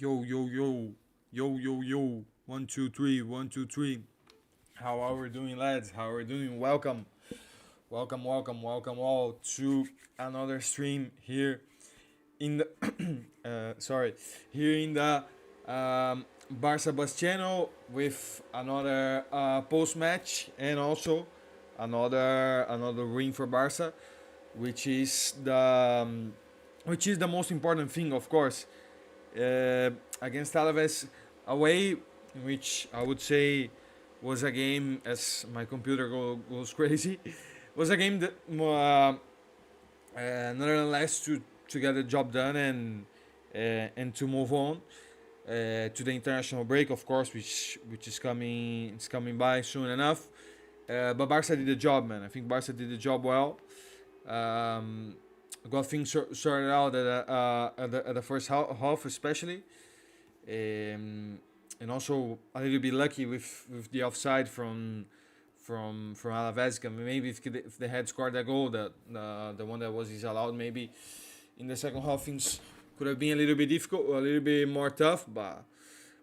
Yo, yo, yo, yo, yo, yo. 1, 2, 3, 1, 2, 3. How are we doing, lads? How are we doing? Welcome all to another stream here in the here in the Barca Bus channel with another post match and also another win for Barca, which is the most important thing, of course, against Alavés away, which I would say was a game, as my computer goes crazy, was a game that nonetheless to get the job done and to move on to the international break, of course, which is coming by soon enough. But Barca did the job, man. I think Barca did the job well. Um, got things sorted out at the first half, especially, and also a little bit lucky with the offside from Alavés. Maybe if they had scored that goal, the one that was disallowed, maybe in the second half things could have been a little bit difficult, a little bit more tough. But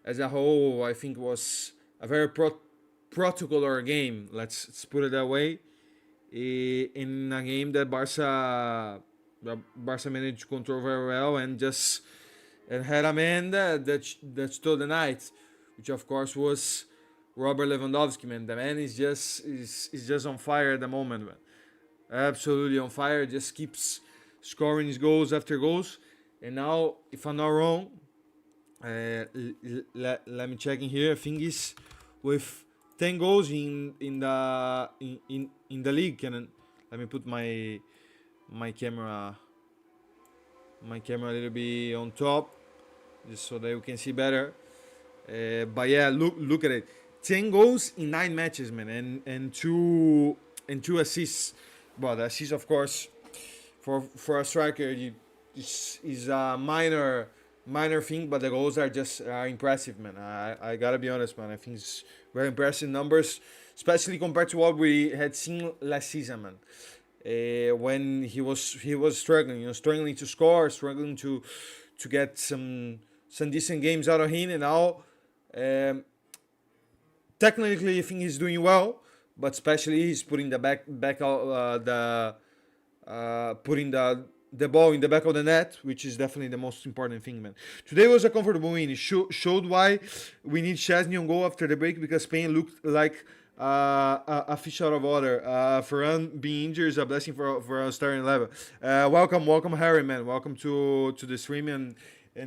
as a whole, I think it was a very protocolar game. Let's put it that way. In a game that Barca managed to control very well and had a man that stole the night, which of course was Robert Lewandowski. Man, the man is just on fire at the moment, man. Absolutely on fire. Just keeps scoring his goals after goals. And now, if I'm not wrong, let me check in here. I think he's with 10 goals in the league. And let me put my camera a little bit on top, just so that you can see better. But yeah, look at it. 10 goals in 9 matches, man, and two assists. But the assists, of course, for a striker, is a minor thing, but the goals are impressive, man. I gotta be honest, man. I think it's very impressive numbers, especially compared to what we had seen last season, man. When he was struggling, struggling to score, struggling to get some decent games out of him, and now technically I think he's doing well, but especially he's putting the back out putting the ball in the back of the net, which is definitely the most important thing, man. Today was a comfortable win. It showed why we need Szczesny on goal after the break, because Spain looked like a fish out of water. Ferran being injured is a blessing for our starting level. Welcome, Harry, man. Welcome to the stream and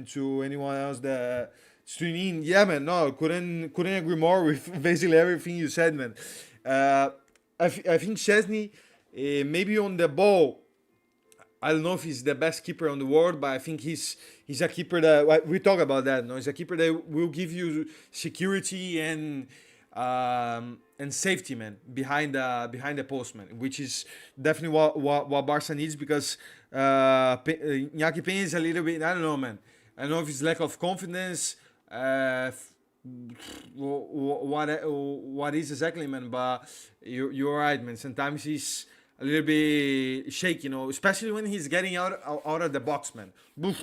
to anyone else that streaming. Yeah, man. No, couldn't agree more with basically everything you said, man. I think Szczesny, maybe on the ball, I don't know if he's the best keeper on the world, but I think he's a keeper that we talk about that. No, he's a keeper that will give you security and safety, man, behind the post, man, which is definitely what Barca needs, because Iñaki Peña is a little bit, I don't know, man. I don't know if it's lack of confidence, what is exactly, man. But you're right, man. Sometimes he's a little bit shaky, especially when he's getting out of the box, man. When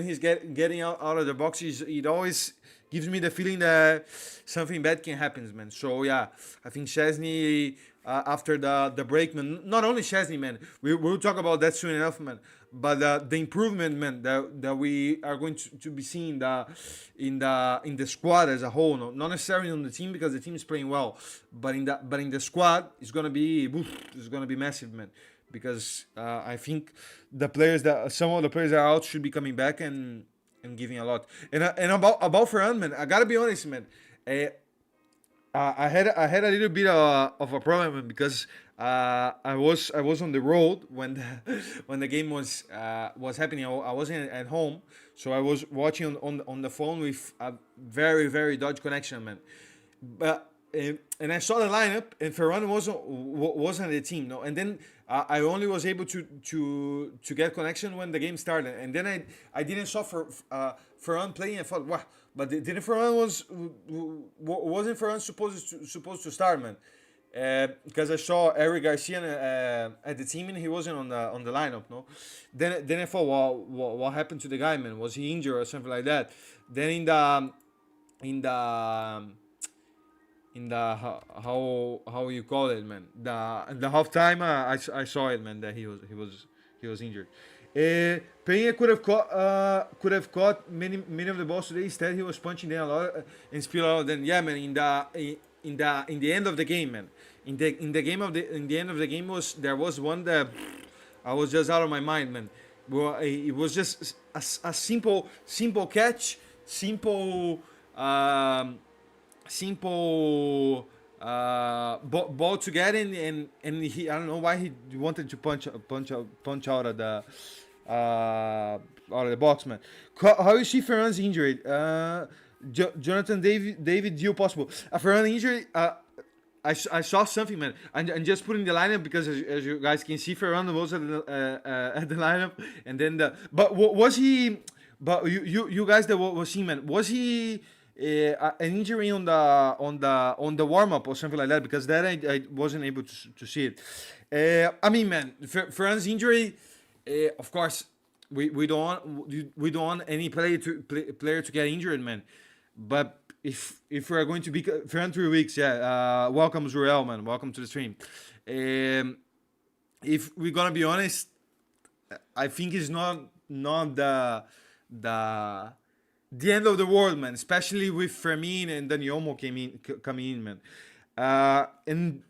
he's getting out of the box, it always gives me the feeling that something bad can happen, man. So yeah, I think Szczesny, after the break, man. Not only Szczesny, man. We'll talk about that soon enough, man. But the improvement, man, that we are going to be seeing in the squad as a whole, not necessarily on the team, because the team is playing well, but in the squad, it's gonna be massive, man. Because I think some of the players that are out should be coming back and giving a lot. And about Ferran, man, I gotta be honest, man. I had a little bit of a problem, man, because I was on the road when when the game was happening. I wasn't at home, so I was watching on the phone with a very dodgy connection, man. But and I saw the lineup, and Ferran wasn't the team, no. And then I only was able to get connection when the game started, and then I didn't saw Ferran playing. I thought, wow, but didn't Ferran wasn't Ferran supposed to start, man? because I saw Eric Garcia at the team and he wasn't on the lineup. No, then I thought, well, what happened to the guy, man? Was he injured or something like that? Then in the in the how you call it, man, the halftime, I saw it, man, that he was injured. Peña could have caught many of the balls today. Instead, he was punching them a lot and spill out. Then yeah, man, in the end of the game, man, in the end of the game was one that I was just out of my mind, man. Well, it was just a simple catch, um, simple ball to get in, and he, I don't know why he wanted to punch out of the box, man. How is she Ferran's injured? Jonathan David Dio possible. A Ferran injury. I saw something, man. And just putting the lineup because as you guys can see, Ferran was at the lineup, and then was he? But you guys that was he, man? Was he an injury on the warm up or something like that? Because that I wasn't able to see it. I mean, man, Ferran's injury, of course, we don't want any player to get injured, man. But if we're going to be Ferran 3 weeks, yeah. Welcome Zuriel, man. Welcome to the stream. If we're gonna be honest, I think it's not the end of the world, man. Especially with Fermin and Daniomo coming in, man. And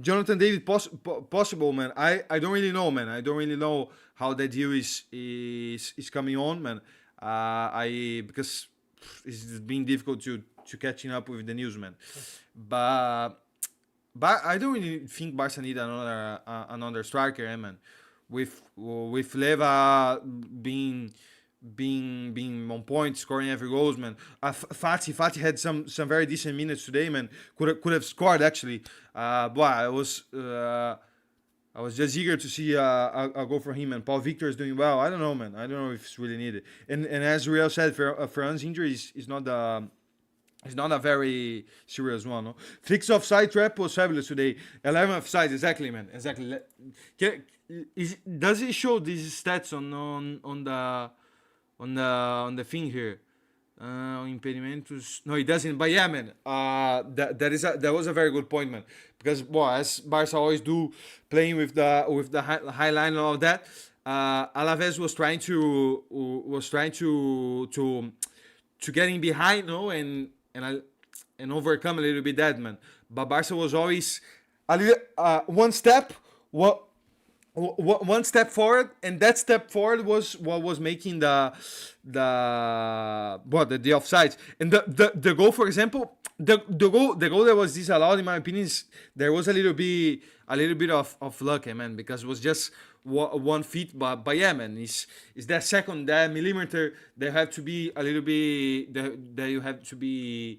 Jonathan David possible, man. I don't really know, man. I don't really know how that deal is coming on, man. Because it's been difficult to catching up with the news, man. But I don't really think Barca need another striker, man. With Leva being on point, scoring every goals, man. Fati had some very decent minutes today, man. Could have scored actually. But I was just eager to see a goal for him, and Paul Victor is doing well. I don't know, man. I don't know if it's really needed. And as Real said, Ferran's injury is not a very serious one. No? Fix offside trap was fabulous today. 11 offsides, exactly, man. Exactly. Does it show these stats on the thing here? Impedimentos. No, it doesn't. But yeah, man. That was a very good point, man. Because as Barca always do, playing with the high line and all of that, Alavés was trying to get in behind, no, and overcome a little bit that, man. But Barca was always a little one step. One step forward, and that step forward was what was making the offsides. And the goal, for example, the goal that was disallowed, in my opinion, there was a little bit of luck, man, because it was just 1 feet. But yeah, man, is that that millimeter, they have to be a little bit that you have to be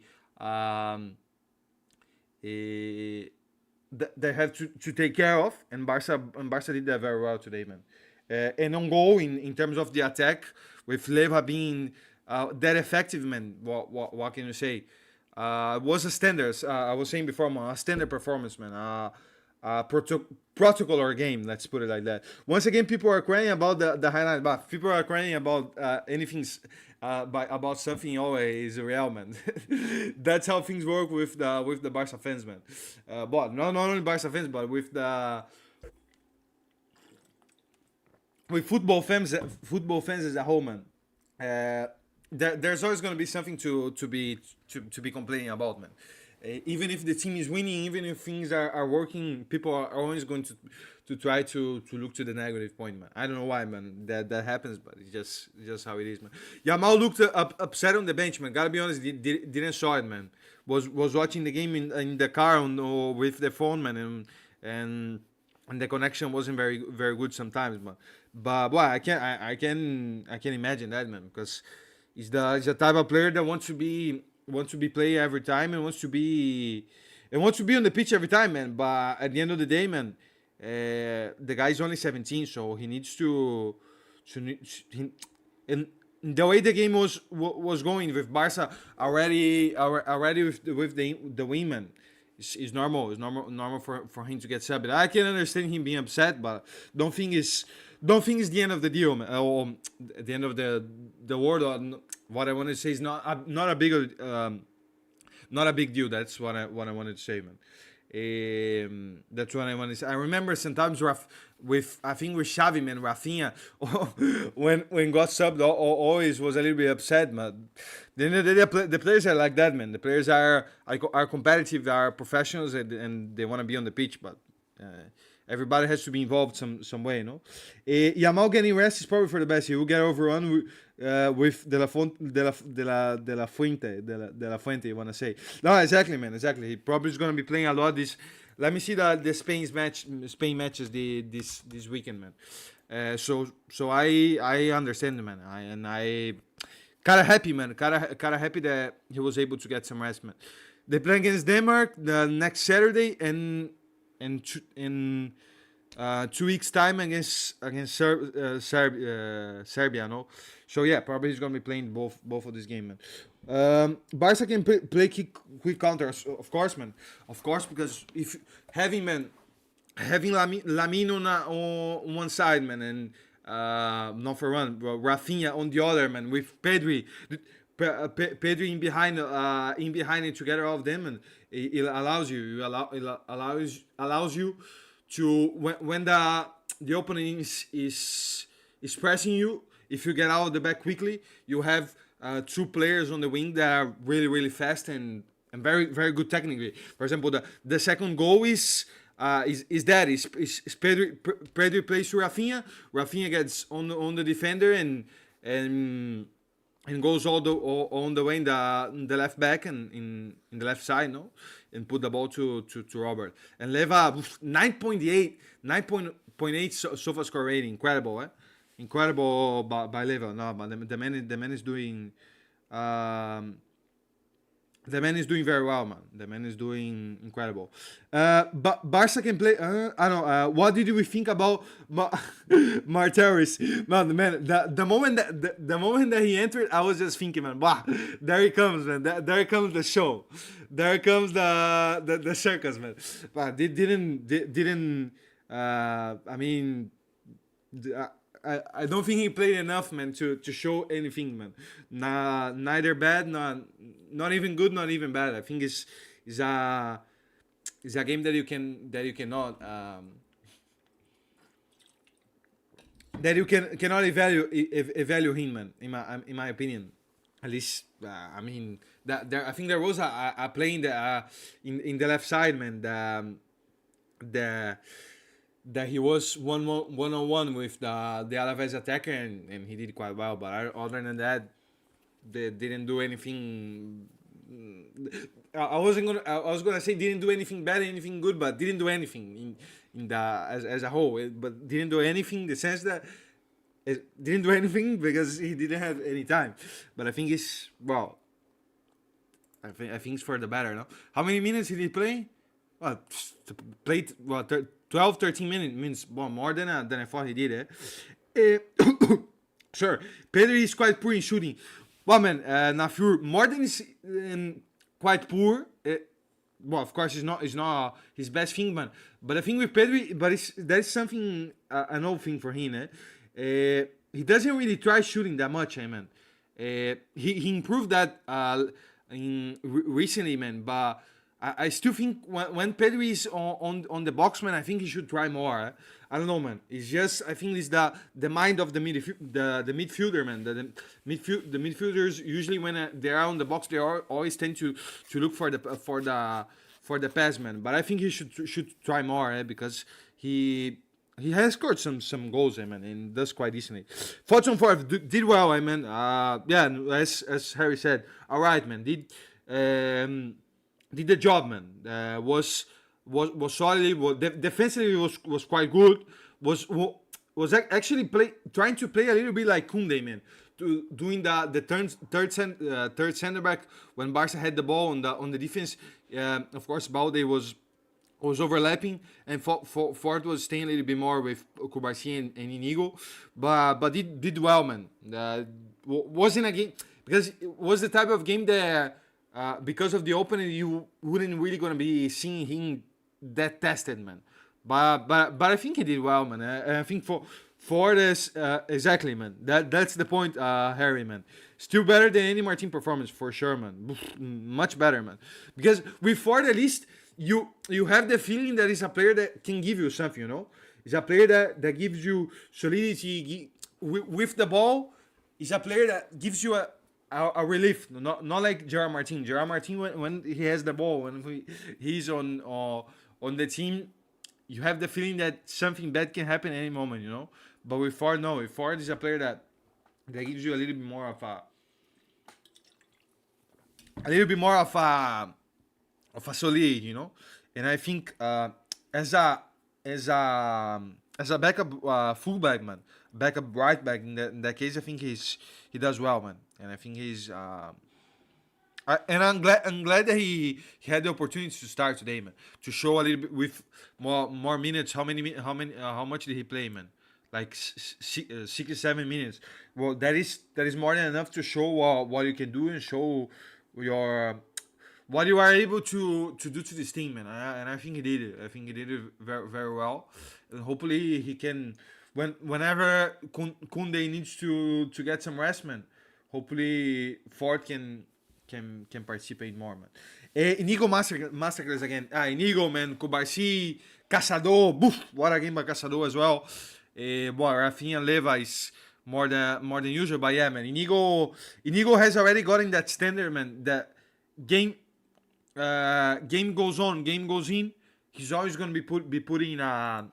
they have to take care of, and Barca did that very well today, man. And on goal in terms of the attack, with Leva being that effective, man. What can you say? Was a standard. I was saying before, man, a standard performance, man. Protocolar game, let's put it like that. Once again, people are crying about the highlight, but people are crying about anything about something always real, man. That's how things work with the Barca fans, man. But not only Barca fans, but with football fans as a whole, man. There's always going to be something to be complaining about, man. Even if the team is winning, even if things are working, people are always going to try to look to the negative point, man. I don't know why, man, that happens, but it's just how it is, man. Yamal looked upset on the bench, man. Gotta be honest, didn't saw it, man. Was watching the game in the car with the phone, man, and the connection wasn't very very good sometimes, man. But boy, I can imagine that, man, because he's the type of player that wants to be playing every time and wants to be on the pitch every time, man. But at the end of the day, man, the guy's only 17, so he needs to and the way the game was going with Barca already with the win, man. It's normal. It's normal for him to get subbed. I can understand him being upset, but don't think it's the end of the deal, man. Or the end of the world. What I want to say is not a big not a big deal. That's what I wanted to say, man. That's what I want to say. I remember sometimes with I think with Xavi, man, Rafinha, when got subbed, always was a little bit upset, man. The end of the day, the players are like that, man. The players are competitive, are professionals, and they want to be on the pitch, but. Everybody has to be involved some way, no? Yamal getting rest is probably for the best. He will get overrun with De La Fuente, you want to say. No, exactly, man, exactly. He probably is going to be playing a lot this... Let me see the Spain matches this weekend, man. So I understand, man. I kind of happy, man. Kind of happy that he was able to get some rest, man. They play against Denmark the next Saturday, and in 2 weeks time against Serbia, no. So yeah, probably he's gonna be playing both of this game, man. Barca can play quick counters, of course, man. Of course, because if having Lamine on one side, man, and not for one, Rafinha on the other, man, with Pedri. Pedri in behind and together all of them, and it allows you to when the opponent is pressing you. If you get out of the back quickly, you have two players on the wing that are really fast and very good technically. For example, the second goal is Pedri plays to Rafinha. Rafinha gets on the defender and goes on the way in the left back and in the left side, no, and put the ball to Robert. And Leva 9.8 SOFA score rating, incredible, incredible by Leva. No, but the man is doing the man is doing very well, man. The man is doing incredible. But Barca can play. I don't know. What did we think about Marteris? Man, the moment that he entered, I was just thinking, man. Wow, there he comes, man. There comes the show. There comes the circus, man. But they didn't. I mean. I don't think he played enough, man, to show anything, man. Neither bad, not even good, not even bad. I think it's a game that you cannot cannot evaluate him, man. In my opinion, at least I mean that I think there was a play in the left side, man. That he was one-on-one with the Alavés attacker, and he did quite well. But other than that, they didn't do anything. I was gonna say didn't do anything bad, anything good, but didn't do anything in the as a whole. But didn't do anything in the sense that it didn't do anything because he didn't have any time. But I think it's well. I think it's for the better. No, how many minutes did he play? Well, played 12, 13 minutes means more than I thought he did. Sure, Pedri is quite poor in shooting. Well, man, Nafur Morden is quite poor. Well, of course, it's not his best thing, man. But I think with Pedri, that is something an old thing for him. He doesn't really try shooting that much, man. He improved that recently, man. But I still think when Pedri is on the box, man, I think he should try more. I don't know, man. It's just I think it's the mind of the midfielder, man. The midfielders usually when they're on the box, they always tend to look for the pass, man. But I think he should try more, because he has scored some goals, man, and does quite decently. Thoughts on fourth did well, man. Yeah, as Harry said, all right, man. Did the job, man. Was solid. Defensively was quite good. Was actually trying to play a little bit like Koundé, man. Doing the third center back when Barca had the ball on the defense. Of course, Balde was overlapping, and Ford was staying a little bit more with Kubarsi and Inigo, but did well, man. Wasn't a game because it was the type of game that because of the opening, you wouldn't really gonna be seeing him that tested, man. But I think he did well, man. I think for this exactly, man. That's the point, Harry, man. Still better than any Martin performance for sure, man. Much better, man. Because with Ford, at least you have the feeling that he's a player that can give you something, you know. He's a player that gives you solidity with the ball. He's a player that gives you a relief, not like Gerard Martin. Gerard Martin, when he has the ball, when he's on the team, you have the feeling that something bad can happen at any moment, you know. But with Ford, no. With Ford, is a player that gives you a little bit more of a solid, you know. And I think as a as a as a backup fullback, man, backup right back in that case, I think he does well, man. And I think and I'm glad that he had the opportunity to start today, man. To show a little bit with more minutes. How much did he play, man? Like 67 minutes. Well, that is more than enough to show what you can do and show your what you are able to do to this team, man. And I think he did it. I think he did it very very well. And hopefully he can whenever Kunde needs to get some rest, man. Hopefully Ford can participate more, man. Inigo Masterclass again. Inigo, man. Kubarsi, Caçador. Boof, what a game by Caçador as well. Boy, Rafinha Leva is more than usual, but yeah, man. Inigo has already gotten that standard, man. That game game goes on, game goes in. He's always gonna be putting a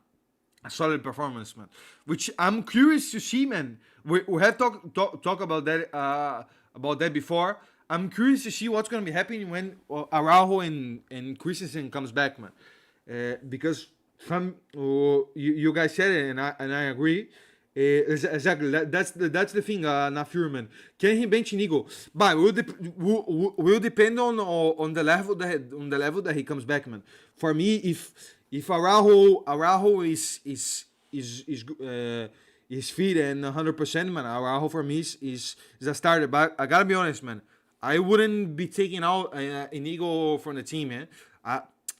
solid performance, man. Which I'm curious to see, man. We have talk about that before. I'm curious to see what's gonna be happening when Araujo and Christensen comes back, man. Because from you guys said it, and I agree. Exactly. That's the thing, Nafir, man. Can he bench Inigo? But will depend on the level that he comes back, man. For me, if Araujo is fit and 100%, man, Araujo for me is a starter. But I gotta be honest, man. I wouldn't be taking out Inigo from the team, man.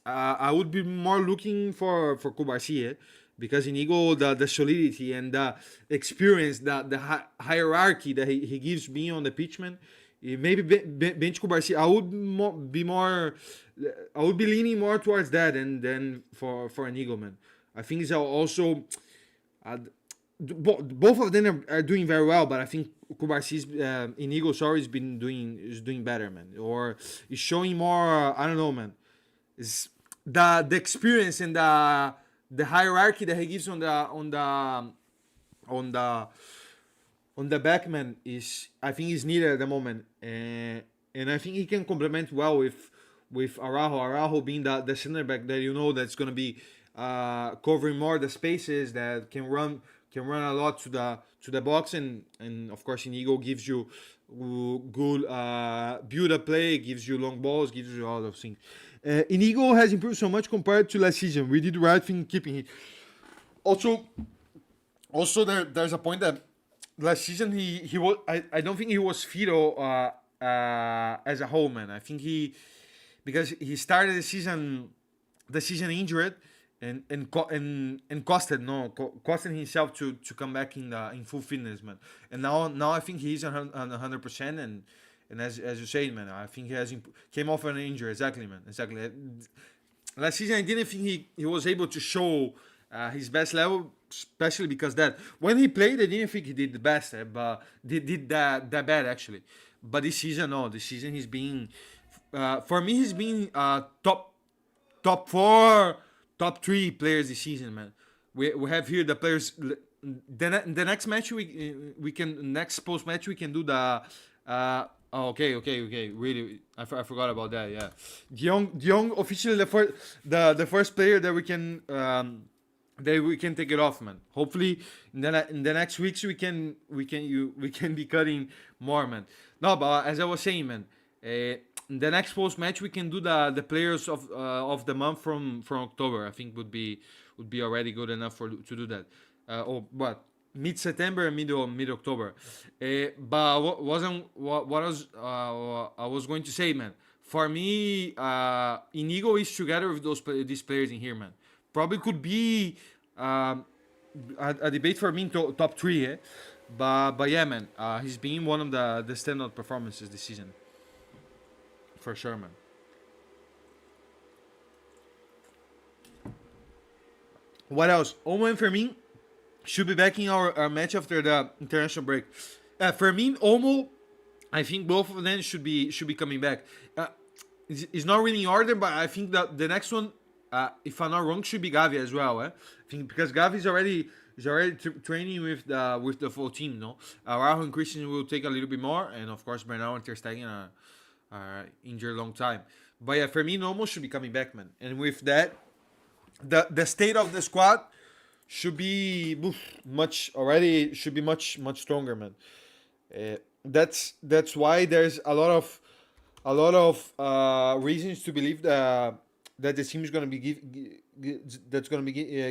I would be more looking for Kubarsi, because Inigo, the solidity and the experience, the hierarchy that he gives me on the pitch, man. Maybe bench Kubarsi. I would be leaning more towards that than for Inigo, man. I think it's also both of them are doing very well, but I think Kubarsi's Inigo, sorry, is doing better, man, or is showing more. I don't know, man. Is the experience and the hierarchy that he gives on the back, man, is, I think, is needed at the moment, and I think he can complement well with Araujo. Araujo being the center back that that's gonna be covering more the spaces, that can run a lot to the box, and of course Inigo gives you good build up play, gives you long balls, gives you all those things. Inigo has improved so much compared to last season. We did the right thing keeping him. Also there's a point that last season he was, I don't think he was fit as a whole, man. I think because he started the season injured and costed himself to come back in full fitness, man. And now I think he's on 100%, and as you said, man, I think he came off an injury. Exactly, man. Exactly. Last season, I didn't think he was able to show his best level, especially because that when he played, I didn't think he did the best, but did that bad actually. But this season, no. This season, he's been for me, he's been top 4, top 3 players this season, man. We have here the players. The next match we can next post match we can do the. Okay. Really, I forgot about that. Yeah, De Jong officially the first player that we can take it off, man. Hopefully, in the next weeks we can be cutting more, man. No, but as I was saying, man, in the next post match we can do the players of the month from October. I think would be already good enough to do that. But mid September and mid October. But what I was going to say, man. for me, Inigo is together with these players in here, man. Probably could be um, a debate for me in top three, eh? But yeah, man, he's been one of the standout performances this season, for sure, man. What else? Omo and Fermin should be back in our match after the international break. Fermin, Omo, I think both of them should be coming back. It's not really in order, but I think that the next one, if I'm not wrong, should be Gavi as well. I think because Gavi is already training with the full team. No, Araujo and Christian will take a little bit more, and of course Bernal and Ter Stegen are injured a long time. But yeah, Fermin almost should be coming back, man. And with that, the state of the squad should be much stronger, man. That's why there's a lot of reasons to believe that the team is gonna be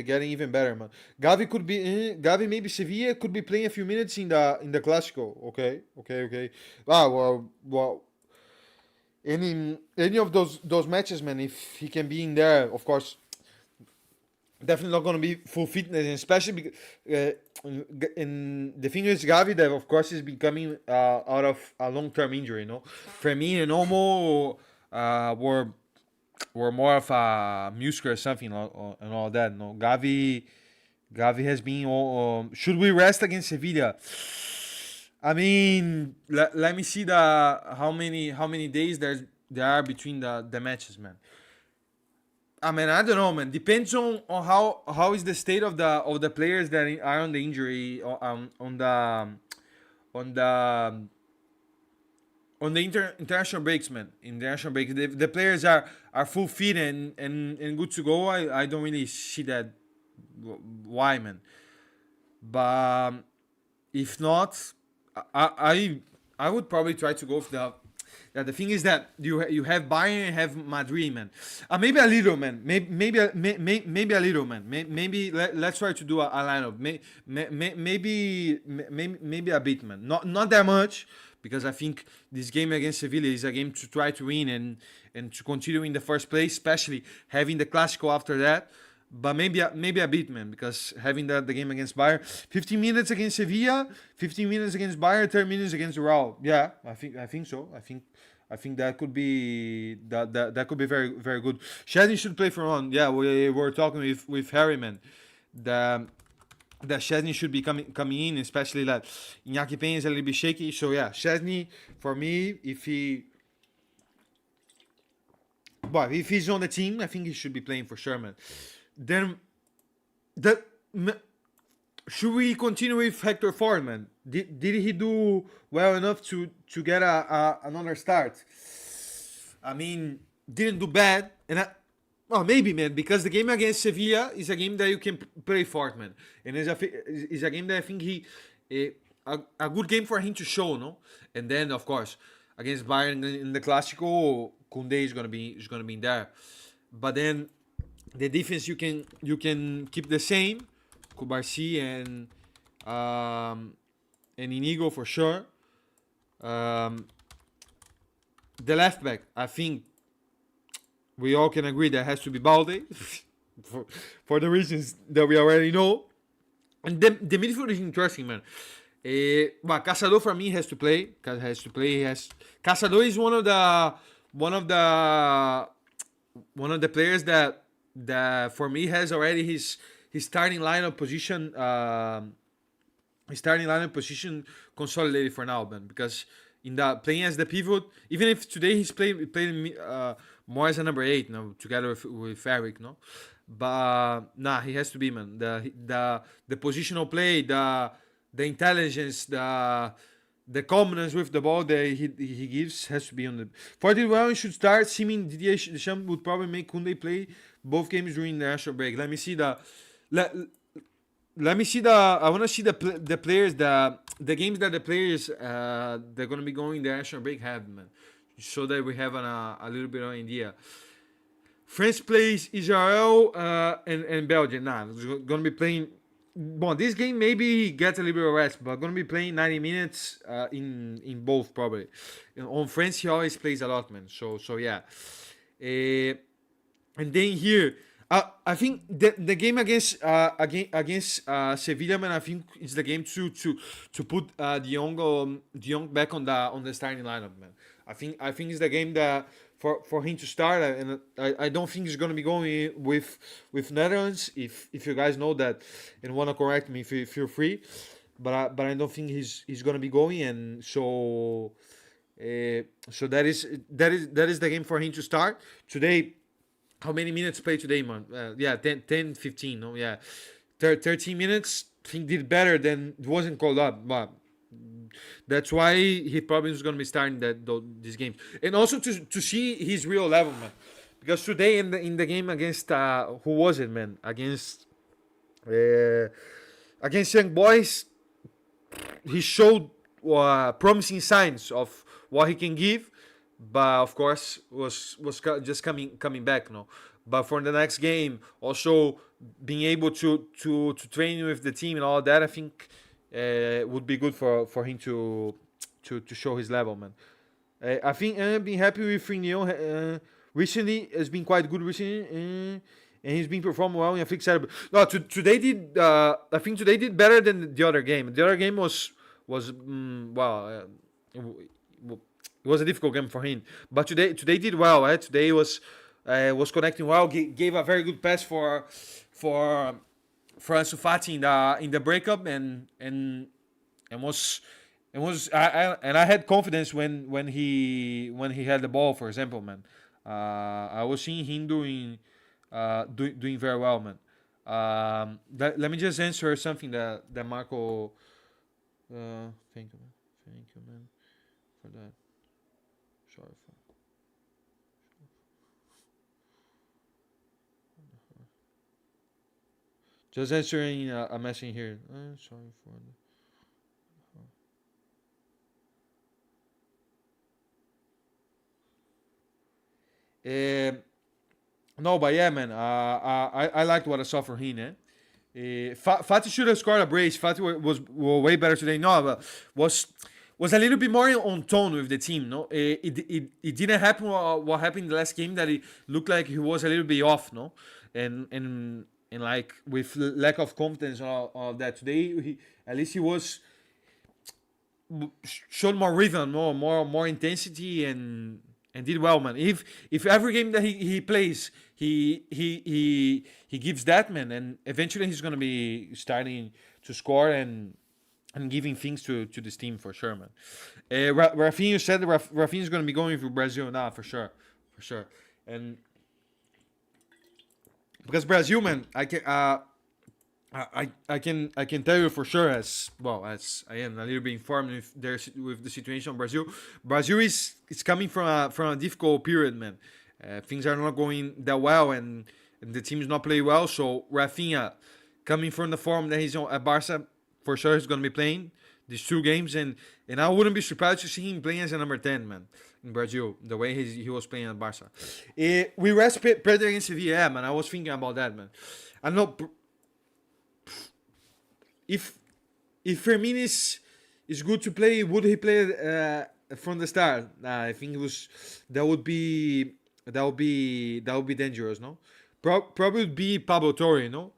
getting even better, man. Gavi maybe Sevilla could be playing a few minutes in the Clásico. Okay. Well, any of those matches, man. If he can be in there, of course, definitely not going to be full fitness, and especially because in the thing is Gavi that of course is becoming out of a long-term injury. For me and Omo were more of a muscular or something and all that. No, Gavi has been. Should we rest against Sevilla? I mean, let me see how many days there are between the matches, man. I mean, I don't know, man. Depends on how is the state of the players that are on the injury on the international breaks, man. International breaks, the players are full fit and good to go. I don't really see that why, man. But if not, I would probably try to go with the. Yeah, the thing is that you have Bayern and have Madrid, man. Maybe a little, man. Maybe a little, man. Let's try to do a lineup. Maybe a bit, man. Not that much, because I think this game against Sevilla is a game to try to win and to continue in the first place, especially having the Clásico after that. But maybe a bit, man, because having the game against Bayern, 15 minutes against Sevilla, 15 minutes against Bayern, 30 minutes against Real. Yeah, I think so. I think that could be that could be very very good. Szczesny should play for on. Yeah, we were talking with Harry, man. The Szczesny should be coming in, especially that Iñaki Peña is a little bit shaky. So yeah, Szczesny for me, if he's on the team, I think he should be playing for sure, man. Then, should we continue with Hector Ford, man? Did he do well enough to get another start? I mean, didn't do bad, and maybe, man, because the game against Sevilla is a game that you can play Ford, man, and is a game that I think a good game for him to show, no? And then of course against Bayern in the Clásico, Koundé is gonna be in there, but then. The defense you can keep the same, Kubarsi and Inigo for sure. The left back, I think we all can agree that has to be Balde for the reasons that we already know. And the midfield is interesting, man. But Casado for me has to play. Casado is one of the players that for me has already his starting lineup position consolidated for now, man. Because in the playing as the pivot, even if today he's playing more as a number 8 now together with Eric, no. But he has to be, man. The positional play, the intelligence, the calmness with the ball that he gives has to be on the. For the well, he should start. Seeming Didier Deschamps would probably make Koundé play both games during the national break. Let me see the. I want to see the players, the games that the players they're gonna be going the national break have, man, so that we have a little bit of an idea. France plays Israel and Belgium. It's gonna be playing well, this game maybe he gets a little bit of rest, but gonna be playing 90 minutes in both probably. On France, he always plays a lot, man. So yeah. Uh, and then here, I think the game against Sevilla, man. I think it's the game to put De Jong back on the starting lineup, man. I think it's the game that for him to start, and I don't think he's gonna be going with Netherlands. If you guys know that and wanna correct me, feel free. But I don't think he's gonna be going, and so that is the game for him to start today. How many minutes played today, man? Yeah, 10, 15. No, yeah, 13 minutes. I think did better than it wasn't called up, but that's why he probably is going to be starting these games, and also to see his real level, man. Because today in the game against who was it, man? Uh, against Young Boys, he showed promising signs of what he can give, but of course just coming back, no. But for the next game, also being able to train with the team and all that, I think would be good for him to show his level, man. I think I've been happy with Frignon. Recently, has been quite good recently, and he's been performing well in a fixed setup. No, today did. I think today did better than the other game. The other game was well. It was a difficult game for him, but today did well. Today was connecting well. Gave a very good pass for Ansu Fati in the breakup, and I had confidence when he had the ball. For example, man, I was seeing him doing very well, man. Let me just answer something that Marco. Thank you, man. Thank you, man, for that. Sorry for. Just answering a message here. Sorry for. Uh, no, but yeah, man. I liked what I saw from him. Fati should have scored a brace. Fati was way better today. No, but was a little bit more on tone with the team. No, it didn't happen what happened in the last game, that it looked like he was a little bit off. No, and like with lack of confidence and all of that. Today, at least he showed more rhythm, more intensity, and did well, man. If every game that he plays, he gives that, man, and eventually he's gonna be starting to score and giving things to this team for sure, man. Rafinha said Rafinha is gonna be going for Brazil now, for sure, and because Brazil, man, I can tell you for sure, as well as I am a little bit informed with the situation of Brazil. Brazil is coming from a difficult period, man. Things are not going that well, and the team is not playing well. So Rafinha, coming from the form that he's on at Barca, for sure he's going to be playing these two games, and I wouldn't be surprised to see him playing as a number 10, man, in Brazil, the way he was playing at Barca. We rest Pedro against Sevilla, man. I was thinking about that, man. I know if Firmino is good to play, would he play from the start? I think that would be dangerous, no? Probably would be Pablo Torre, no?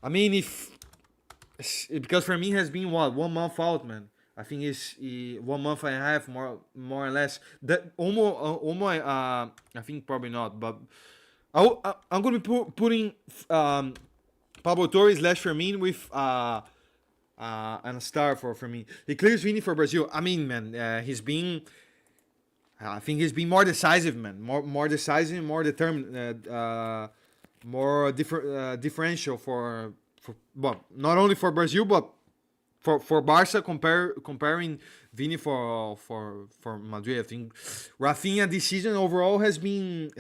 I mean, because Firmino has been 1 month out, man. I think it's 1 month and a half, more or less. That almost. I think probably not, but I'm gonna be putting Pablo Torre / Firmino with and a star for me. He clears Vini for Brazil. I mean, man, he's been. I think he's been more decisive, man. More decisive, more determined, more differential for well, not only for Brazil but for Barca. Comparing Vini for Madrid. I think Rafinha this season overall has been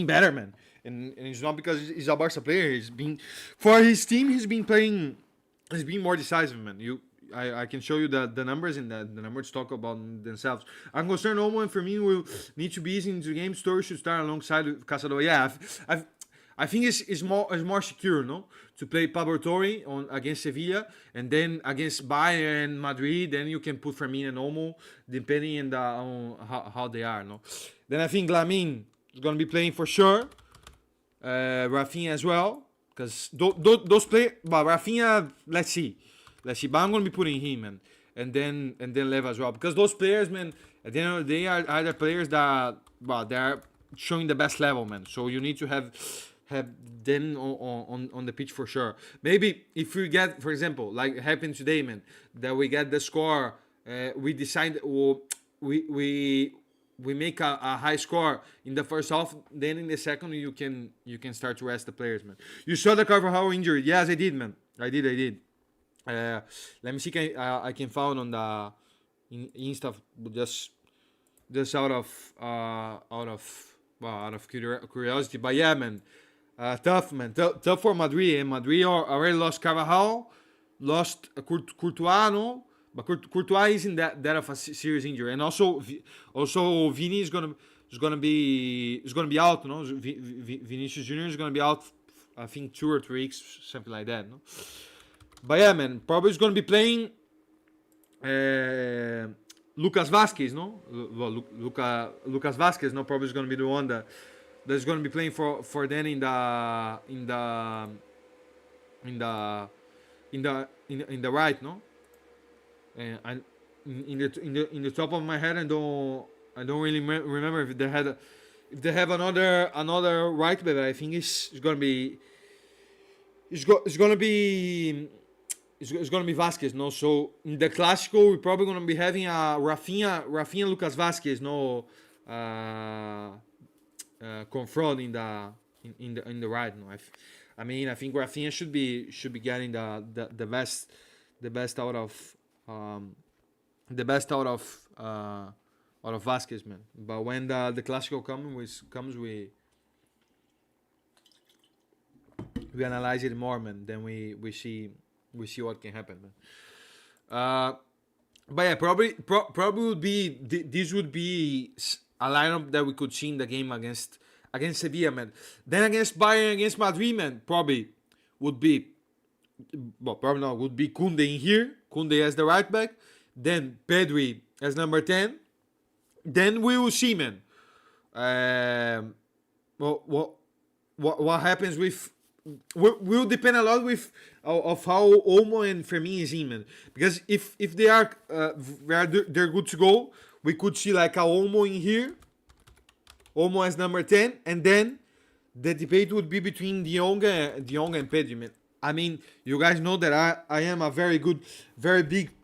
better, man. And it's not because he's a Barca player. He's been for his team. He's been more decisive, man. I can show you the numbers, and the numbers talk about themselves. I'm concerned Olmo and Firmino will need to be easy into the game. Story should start alongside with Casador. Yeah, I think it's more secure, no, to play Pablo Torre on against Sevilla, and then against Bayern and Madrid. Then you can put Firmino and Olmo, depending on how they are, no. Then I think Lamine is gonna be playing for sure. Rafinha as well, because those play. But Rafinha, let's see. But I'm gonna be putting him, man, and then Leva as well, because those players, man, at the end of the day are the players that, well, they are showing the best level, man. So you need to have them on the pitch for sure. Maybe if we get, for example, like happened today, man, that we get the score, we decide, or we make a high score in the first half. Then in the second, you can start to rest the players, man. You saw the Carvajal injury? Yes, I did, man. I did. Let me see. I can find on the Insta, just out of curiosity. But yeah, man, tough, man. Tough for Madrid. And Madrid already lost Carvajal, lost Courtois, no? But Courtois isn't that of a serious injury, and also Vini is gonna be out, no? Vinicius Junior is gonna be out, I think 2 or 3 weeks, something like that, no? But yeah, man, probably is gonna be playing Lucas Vazquez, no? Lucas Vazquez, no? Probably is gonna be the one that's gonna be playing for them in the right, no? And in the top of my head, I don't really remember if they have another right back. But I think it's gonna be Vasquez, no. So in the Clásico, we're probably gonna be having a Rafinha Lucas Vazquez, no, confront in the right, no. I think Rafinha should be getting the best out of Vasquez, man. But when the Clásico comes, we analyze it more, man. Then we see what can happen, man. But yeah, probably would be this would be a lineup that we could see in the game against Sevilla, man. Then against Bayern, against Madrid, man, probably would be. Well, probably not. Would be Koundé in here. Koundé as the right back. Then Pedri as number 10. Then we will see, man. What happens with? Will depend a lot of how Olmo and Fermin is in, man. Because if they are they're good to go, we could see like a Olmo in here. Olmo as number 10, and then the debate would be between De Jong and Pedri, man. I mean, you guys know that I am a very big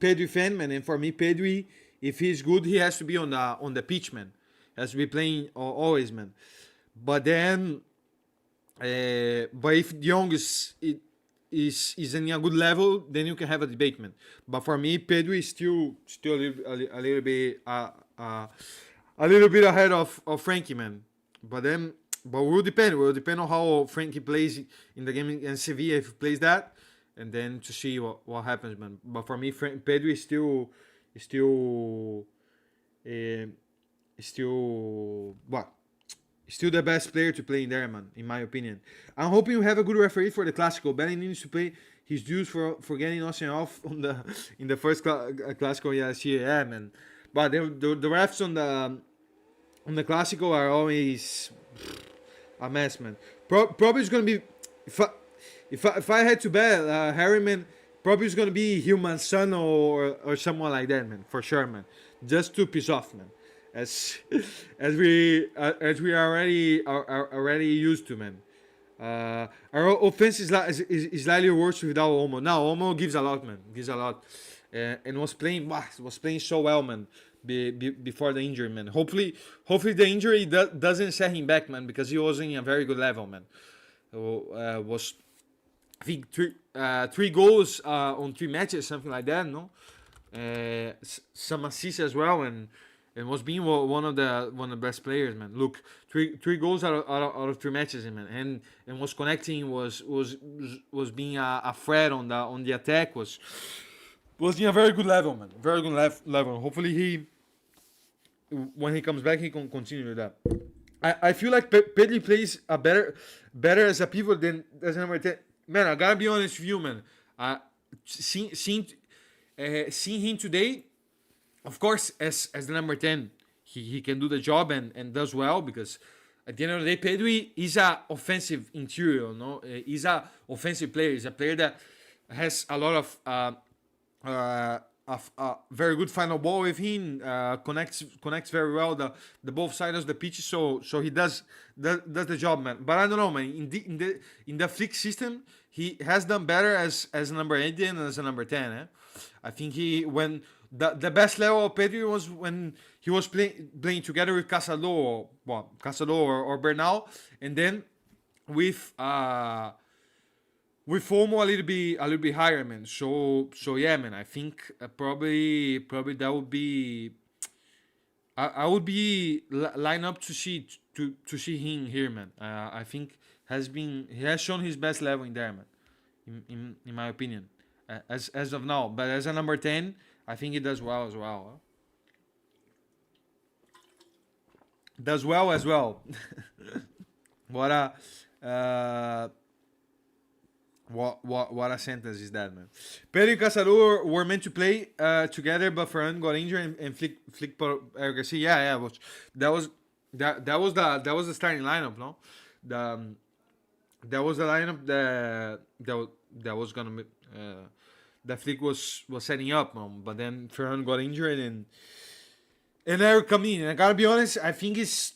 Pedri fan, man. And for me, Pedri, if he's good, he has to be on the pitch, man. Has to be playing always, man. But then, but if De Jong is in a good level, then you can have a debate, man. But for me, Pedri is still a little bit ahead of Frankie, man. But will depend. Will depend on how Frankie plays in the game against Sevilla, if he plays that, and then to see what happens, man. But for me, Pedri is still the best player to play in there, man. In my opinion, I'm hoping we have a good referee for the Clásico. Benny needs to pay his dues for getting us off in the first Clásico last year, yeah, man. But the refs on the Clásico are always a mess, man. Probably it's gonna be, if I had to bet, Harryman, probably it's gonna be Human's son or someone like that, man, for sure, man. Just to piss off, man, as we are already used to, man. Our offense is slightly worse without Olmo. Now Olmo gives a lot, man. And was playing so well, man. Before the injury, man. Hopefully the injury doesn't set him back, man, because he was in a very good level, man. Was, I think, three goals on 3 matches, something like that, no? Some assists as well, and was being one of the best players, man. Look, three goals out of 3 matches, man, and was connecting, was being a threat on the attack, was in a very good level, man. Very good level. Hopefully when he comes back, he can continue with that. I feel like Pedri plays a better as a pivot than as a number 10. Man, I gotta be honest with you, man. Uh, seeing him today, of course, as the number 10, he can do the job and does well because at the end of the day, Pedri is a offensive interior, no? He's a offensive player. He's a player that has a lot of very good final ball with him. Connects very well the both sides of the pitch. So he does the job, man. But I don't know, man. In the flick system, he has done better as a number 8 than as a number 10. I think he when the best level of Pedri was when he was playing together with Casado or Bernal, and then with FOMO a little bit higher, man. So yeah, man. I think probably that would be. I would be line up to see him here, man. I think he has shown his best level in there, man. In my opinion, as of now. But as a number 10, I think he does well as well. Huh? Does well as well. what a what a sentence is that, man? Pedro and Casado were meant to play together, but Ferran got injured and Flick put Eric Garcia. Yeah, that was the starting lineup, no? That was the lineup that was gonna be, that Flick was setting up, but then Ferran got injured and Eric come in. And I gotta be honest, I think it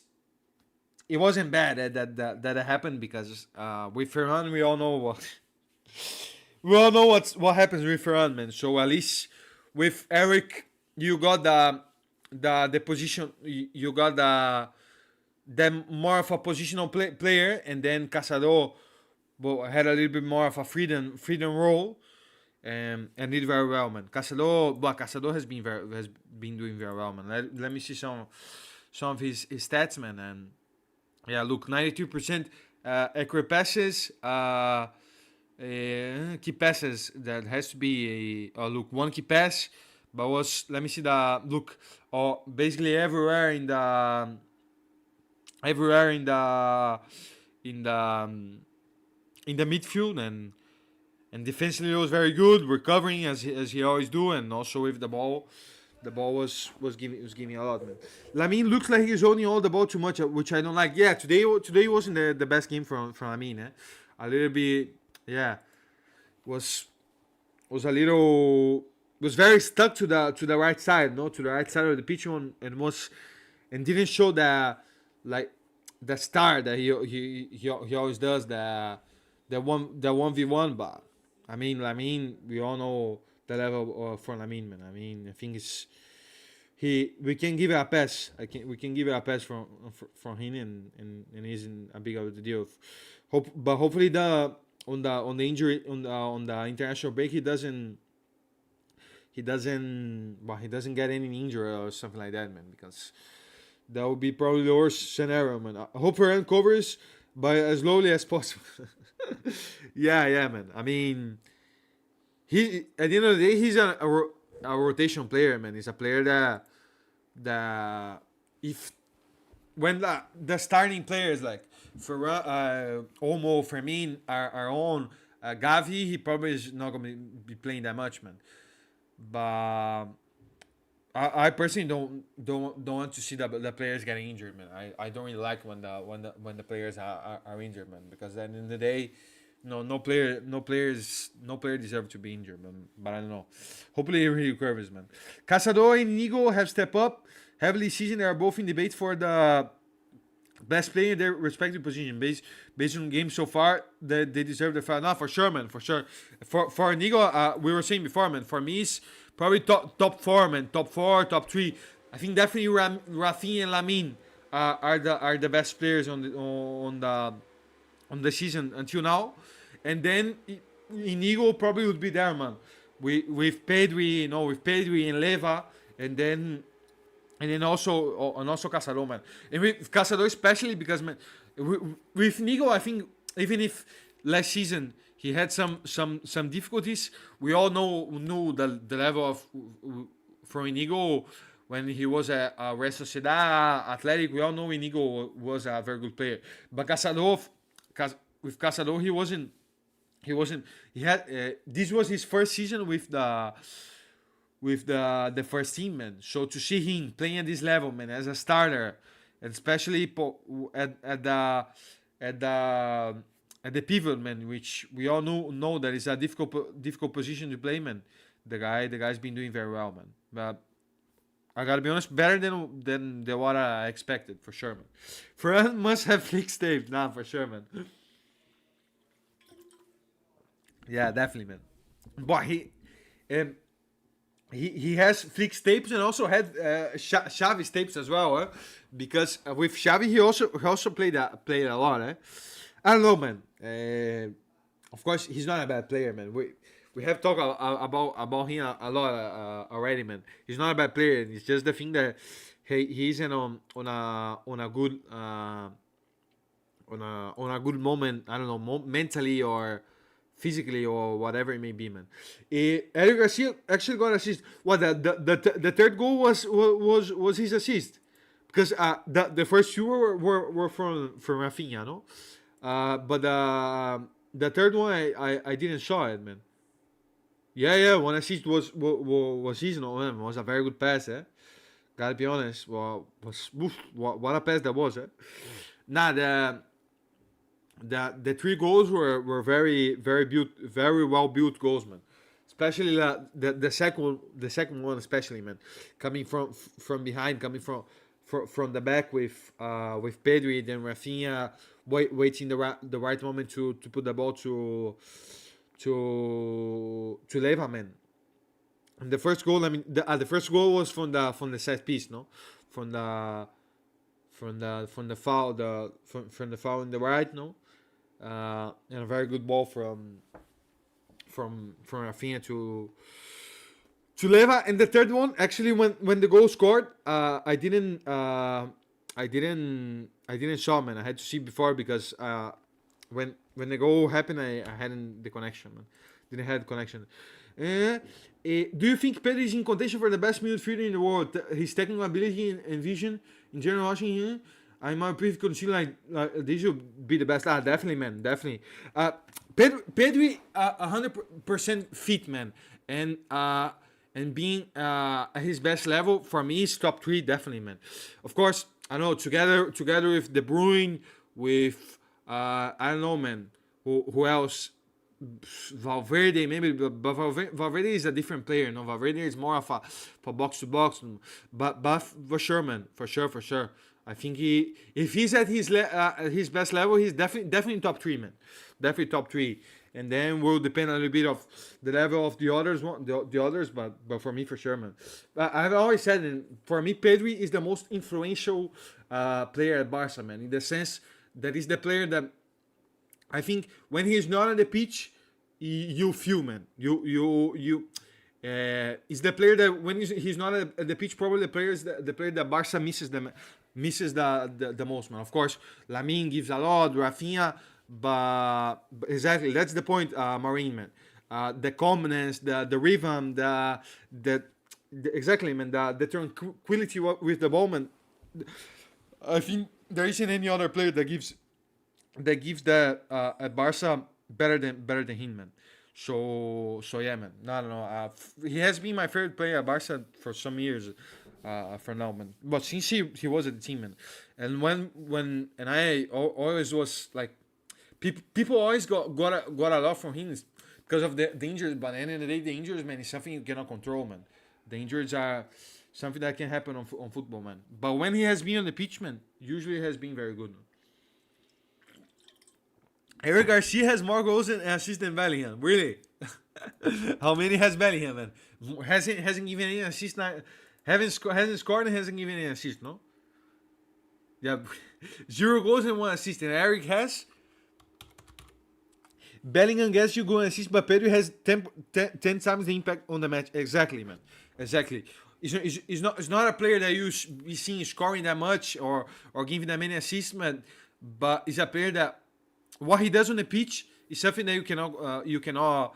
wasn't bad that happened because with Ferran we all know what happens with Ferran, man. So at least with Eric, you got the position, you got the more of a positional player, and then Casado had a little bit more of a freedom role, and did very well, man. Casado has been doing very well, man. Let me see some of his stats, man. And yeah, look, 92% accurate passes. Key passes, that has to be look, one key pass, but was, let me see the look, basically everywhere in the midfield, and defensively it was very good, recovering as he always do, and also with the ball was giving a lot, man. Lamine looks like he's holding all the ball too much, which I don't like. Yeah, today wasn't the best game from Lamine. A little bit. Yeah, was very stuck to the right side, no, to the right side of the pitch, and didn't show the star that he always does, the 1v1. But I mean, we all know the level for Lamine, man. I mean, I think we can give it a pass. We can give it a pass from him, and he's in a big of the deal. But hopefully on the injury on the international break he doesn't get any injury or something like that, man, because that would be probably the worst scenario, man. I hope Ferran covers by as slowly as possible. yeah, man. I mean, he at the end of the day he's a rotation player, man. He's a player that if when the starting players like Olmo, Fermin are on Gavi, he probably is not going to be playing that much, man. But I personally don't want to see the players getting injured, man. I don't really like when the players are injured, man, because then in the day, no player deserves to be injured, man. But I don't know. Hopefully he recovers, man. Casado and Nigo have stepped up heavily season. They are both in debate for the best player in their respective position. Based on games so far, they deserve the foul. No, for sure, man. For sure. For Nigo, we were saying before, man. For me, it's probably top 4, man. Top 4, top 3. I think definitely Rafinha and Lamine are the best players on the season until now. And then Inigo probably would be there, man. With Pedri, with Pedri and Leva, and then also Casado, man. And with Casado especially because, man, with Nigo, I think even if last season he had some difficulties, we all knew the level of from Inigo when he was at Real Sociedad, Athletic. We all know Inigo was a very good player, but with Casador, he wasn't. He wasn't. He had. This was his first season with the first team, man. So to see him playing at this level, man, as a starter, and especially at the at the pivot, man, which we all know that is a difficult position to play, man. The guy's been doing very well, man. But I gotta be honest, better than what I expected, for sure, man. Ferran must have fixed tape, nah, for sure, man. Yeah, definitely, man. But um, he has fixed tapes and also had Xavi's tapes as well, because with Xavi he also played a lot. I don't know, man. Of course, he's not a bad player, man. We have talked about him a lot already, man. He's not a bad player. It's just the thing that he's on a good on a good moment. I don't know, mentally or physically or whatever it may be, man. Eric Garcia actually got an assist. What the third goal was his assist, because the first two were from Rafinha, no. But the third one I didn't saw it, man. Yeah, one assist was his, no, man. It was a very good pass, eh. Gotta be honest. Well, what a pass that was, eh. Nah, the three goals were very well built goals, man. Especially the second one, especially, man. Coming from behind, coming from the back with Pedri, then Rafinha waiting the right moment to put the ball to Leva, man. And the first goal, I mean, the first goal was from the set piece, no, from the foul, from the foul in the right, no, and a very good ball from Rafinha to Leva. And the third one, actually, when the goal scored, I didn't saw, man. I had to see before, because when the goal happened, I hadn't the connection, man. Didn't have the connection. Do you think Pedri is in contention for the best midfielder in the world? His technical ability and vision in general, watching him, I might pretty consider like this should be the best. Definitely, man, definitely. Pedri, 100% fit, man, and being at his best level, for me is top three, definitely, man. Of course, I know together with De Bruyne, with I don't know, man, who else. Valverde maybe, but Valverde is a different player. No, Valverde is more of a box to box. But for sure, man, for sure. I think if he's at his best level, he's definitely top three, man. Definitely top three, and then will depend a little bit of the level of the others. The others, but for me, for sure, man. I've always said, and for me, Pedri is the most influential player at Barca, man. In the sense that he's the player that, I think, when he's not on the pitch, you feel, man. Is the player that when he's not at the pitch, probably the player that Barca misses the most, man. Of course, Lamine gives a lot, Rafinha, but exactly, that's the point, Marine, man. The calmness, the rhythm, the exactly, man. The tranquility with the ball, man. I think there isn't any other player that gives that at Barca better than him, man. So yeah, man. No. He has been my favorite player at Barca for some years, for now, man. But since he was at the team, man, and when I always was like, people always got a lot from him because of the injuries. But at the end of the day, the injuries, man, is something you cannot control, man. The injuries are something that can happen on football, man. But when he has been on the pitch, man, usually has been very good, man. Eric Garcia has more goals and assists than Bellingham. Really? How many has Bellingham, man? Hasn't given any assist. Hasn't scored and hasn't given any assist. No. Yeah, 0 goals and 1 assist. And Eric has. Bellingham gets you goal and assist, but Pedro has 10 times the impact on the match. Exactly, man. Exactly. It's not a player that you be seeing scoring that much or giving that many assists, man. But it's a player that, what he does on the pitch is something that you cannot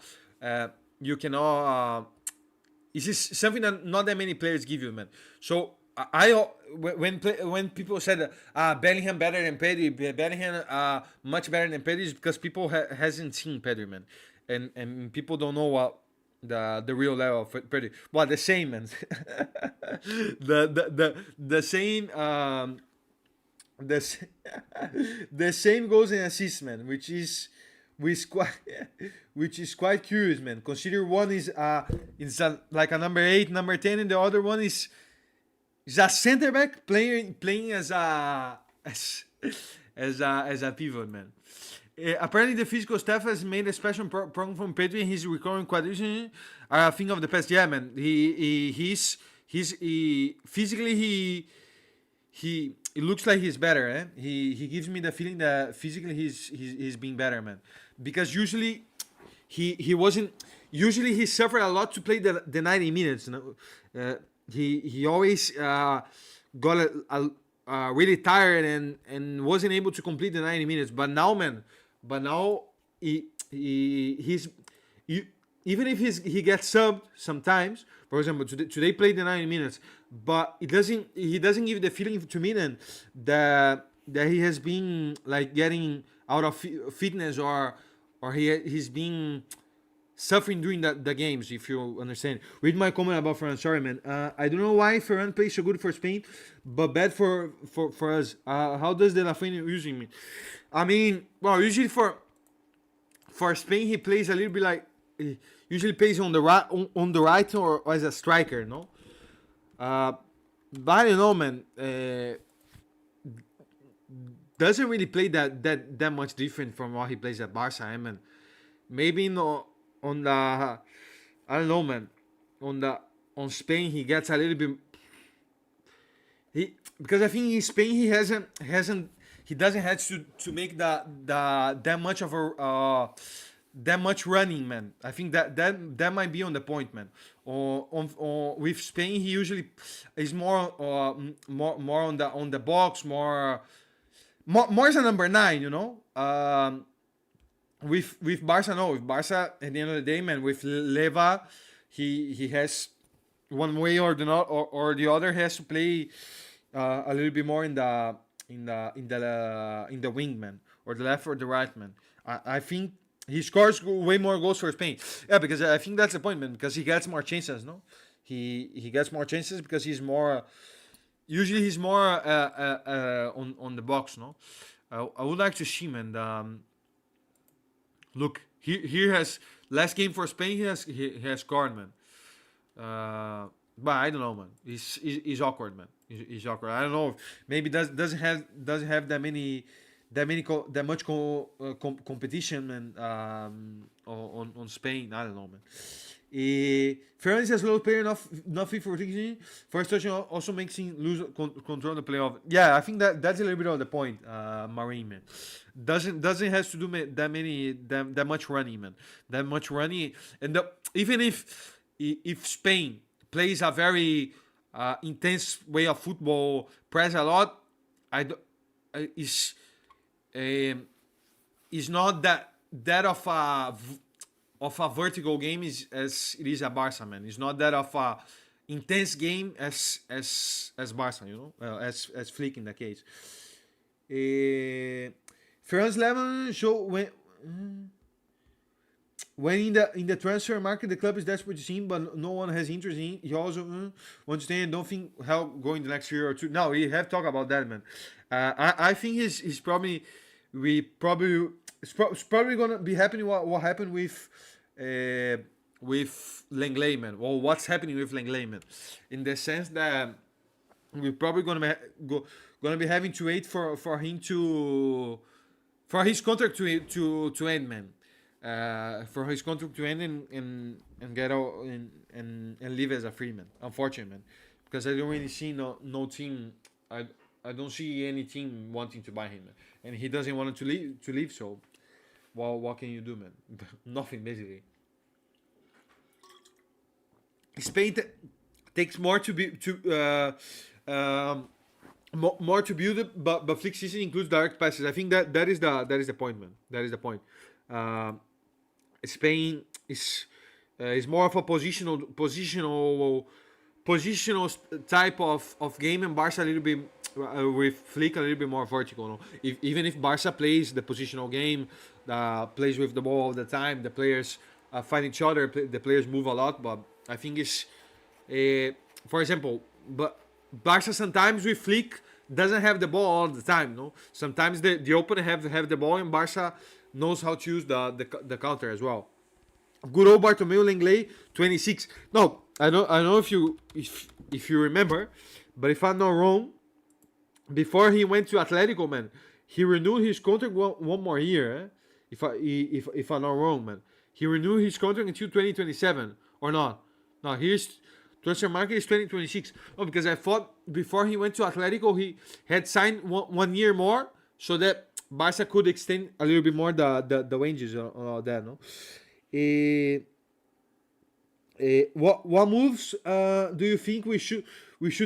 this is something that not that many players give you, man. So when people said Bellingham better than Pedri, Bellingham much better than Pedri, is because people hasn't seen Pedri, man, and people don't know what the real level of Pedri. Well, the same, man. The same the s- the same goes in assists, man, which quite which is quite curious, man. Consider one is like a number 8, number 10, and the other one is a center back playing as a pivot, man. Apparently, the physical staff has made a special program from Pedri, and his recurring quadrition are a thing of the past. Yeah, man. He physically he it looks like he's better. He gives me the feeling that physically he's being better, man. Because usually he wasn't. Usually he suffered a lot to play the 90 minutes. You know? He always got really tired and wasn't able to complete the 90 minutes. But now, man, he's you, even if he gets subbed sometimes. For example, today played the 90 minutes, but he doesn't give the feeling to me then that he has been like getting out of fitness or he's been suffering during the games, if you understand. Read my comment about Ferran. Sorry, man. I don't know why Ferran plays so good for Spain, but bad for us. How does De La Fuente using me? I mean, well, usually for Spain he plays a little bit like he usually plays on the right or as a striker, no. But I don't know, man. Doesn't really play that much different from what he plays at Barca, man. Maybe no on the I don't know, man. On Spain he gets a little bit because I think in Spain he doesn't have to make that much of a that much running, man. I think that might be on the point, man. With Spain he usually is more on the box, more as a number 9, you know. With Barca, no. With Barca, at the end of the day, man, with Leva, he has one way or the other has to play a little bit more in the wing, man, or the left or the right, man. I think he scores way more goals for Spain. Yeah, because I think that's the point, man. Because he gets more chances, no. He gets more chances because he's more. Usually he's more on the box, no. I would like to see, man. Look, here has last game for Spain. He has scored, man. But I don't know, man. He's awkward, man. He's awkward. I don't know. Maybe doesn't have that much competition, man. On Spain. I don't know, man. Ferran is a slow player, not fit for thinking. First touchdown also makes him lose control of the playoff. Yeah, I think that's a little bit of the point, Marine, man. Doesn't has to do that much running, man. That much running, and even if Spain plays a very intense way of football, press a lot, I do, is not that of a vertical game as it is a Barca, man. It's not that of a intense game as Barca, you know, as Flick in the case. Ferran's level show when in the transfer market the club is desperate to see him, but no one has interest in him. He also wants to stay and don't think how going the next year or two. No, we have talked about that, man. I think he's probably it's probably gonna be happening what happened with Lenglet, man. Well, what's happening with Lenglet, man? In the sense that we're probably gonna be having to wait for him for his contract to end, man. For his contract to end and get out and live as a free man. Unfortunately, man, because I don't really see no team. I don't see any team wanting to buy him, man. And he doesn't want to leave. So, well, what can you do, man? Nothing, basically. Spain takes more to be more to build it, but Flick season includes direct passes. I think that is the point, man. That is the point. Spain is It's more of a type of game, and Barca a little bit with Flick a little bit more vertical. No? Even if Barca plays the positional game, plays with the ball all the time, the players find each other, the players move a lot. But I think it's, for example, but Barca sometimes with Flick doesn't have the ball all the time. No, sometimes the opponent have the ball, and Barca knows how to use the counter as well. Good old Bartomeu Lenglet, 26. No, I don't know if you remember, but if I'm not wrong, before he went to Atletico, man, he renewed his contract one more year. Eh? If I'm not wrong, man, he renewed his contract until 2027 or not? No, here's transfer market is 2026. Oh, because I thought before he went to Atletico, he had signed one year more so that Barca could extend a little bit more the wages and all that. No. What moves do you think we should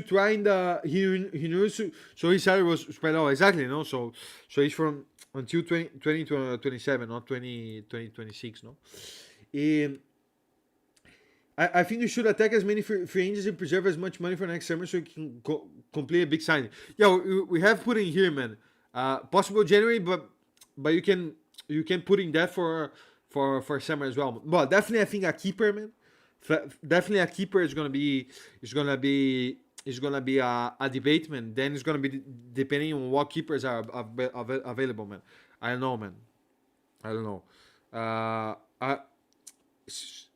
try in the he knows so his salary was spread out exactly, no, so he's from until 2027, not 2026, no. I think you should attack as many free agents and preserve as much money for next summer so you can complete a big signing. Yeah, we have put in here, man, possible January, but you can put in that for summer as well. But definitely, I think a keeper, man. Definitely, a keeper is gonna be a debate, man. Then it's gonna be depending on what keepers are available, man. I don't know, man. I don't know.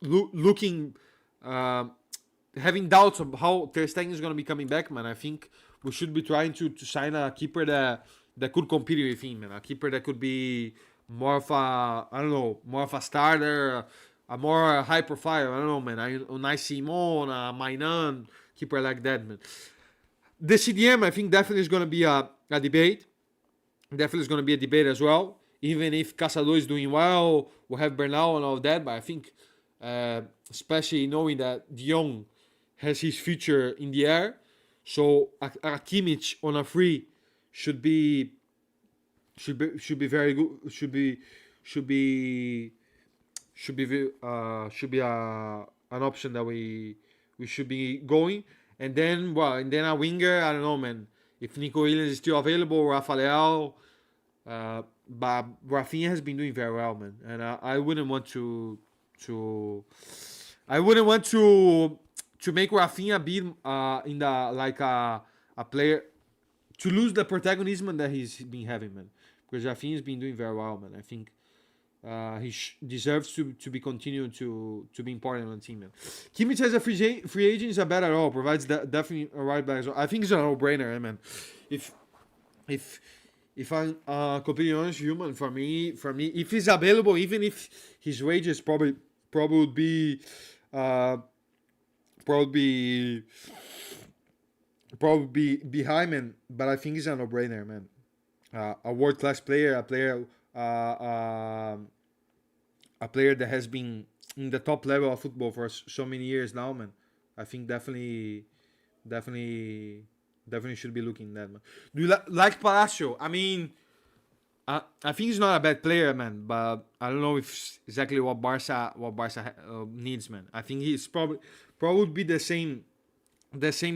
Looking, having doubts of how Ter Stegen is gonna be coming back, man. I think we should be trying to sign a keeper that could compete with him, man. A keeper that could be more of a starter, a more high profile. I don't know, man. Unai Simon, Mainan, keeper like that, man. The CDM, I think definitely is going to be a debate. Definitely is going to be a debate as well. Even if Caçador is doing well, we'll have Bernal and all that. But I think, especially knowing that De Jong has his future in the air, so a Kimmich on a free should be very good. Should be an option that we should be going. And then a winger. I don't know, man. If Nico Williams is still available, Rafael. But Rafinha has been doing very well, man. And I wouldn't want to make Rafinha be in the like a player to lose the protagonism that he's been having, man. Because Rafinha has been doing very well, man. I think he deserves to be continued to be important on the team, man. Kimmich as a free agent is a bad at all. Provides definitely a right back. So I think it's a no-brainer, man. If I'm completely honest with you, man, for me, if he's available, even if his wages probably would be high, man. But I think it's a no-brainer, man. A world-class player, a player that has been in the top level of football for so many years now, man. I think definitely should be looking at that, man. Do you like Palacio? I mean, I think he's not a bad player, man, but I don't know if exactly what Barca needs, man. I think he's probably would be the same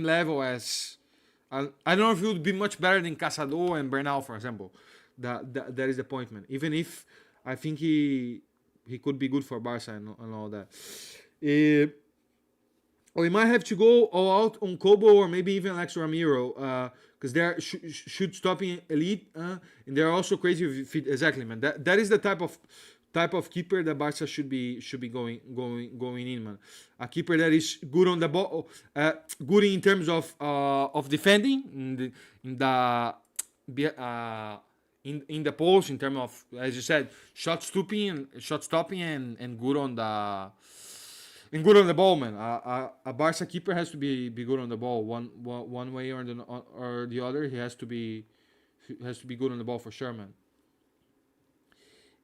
level as. I don't know if he would be much better than Caçador and Bernal, for example. That is the point, man. Even if I think he could be good for Barca and all that. We might have to go all out on Kobo or maybe even Alex Ramiro, because they're should stopping elite, and they're also crazy with fit. Exactly, man. That is the type of keeper that Barca should be going in, man. A keeper that is good on the ball, good in terms of defending in the post, in terms of, as you said, shot stopping and good on the ball, man. A Barca keeper has to be good on the ball, one way or the other. He has to be good on the ball for sure, man.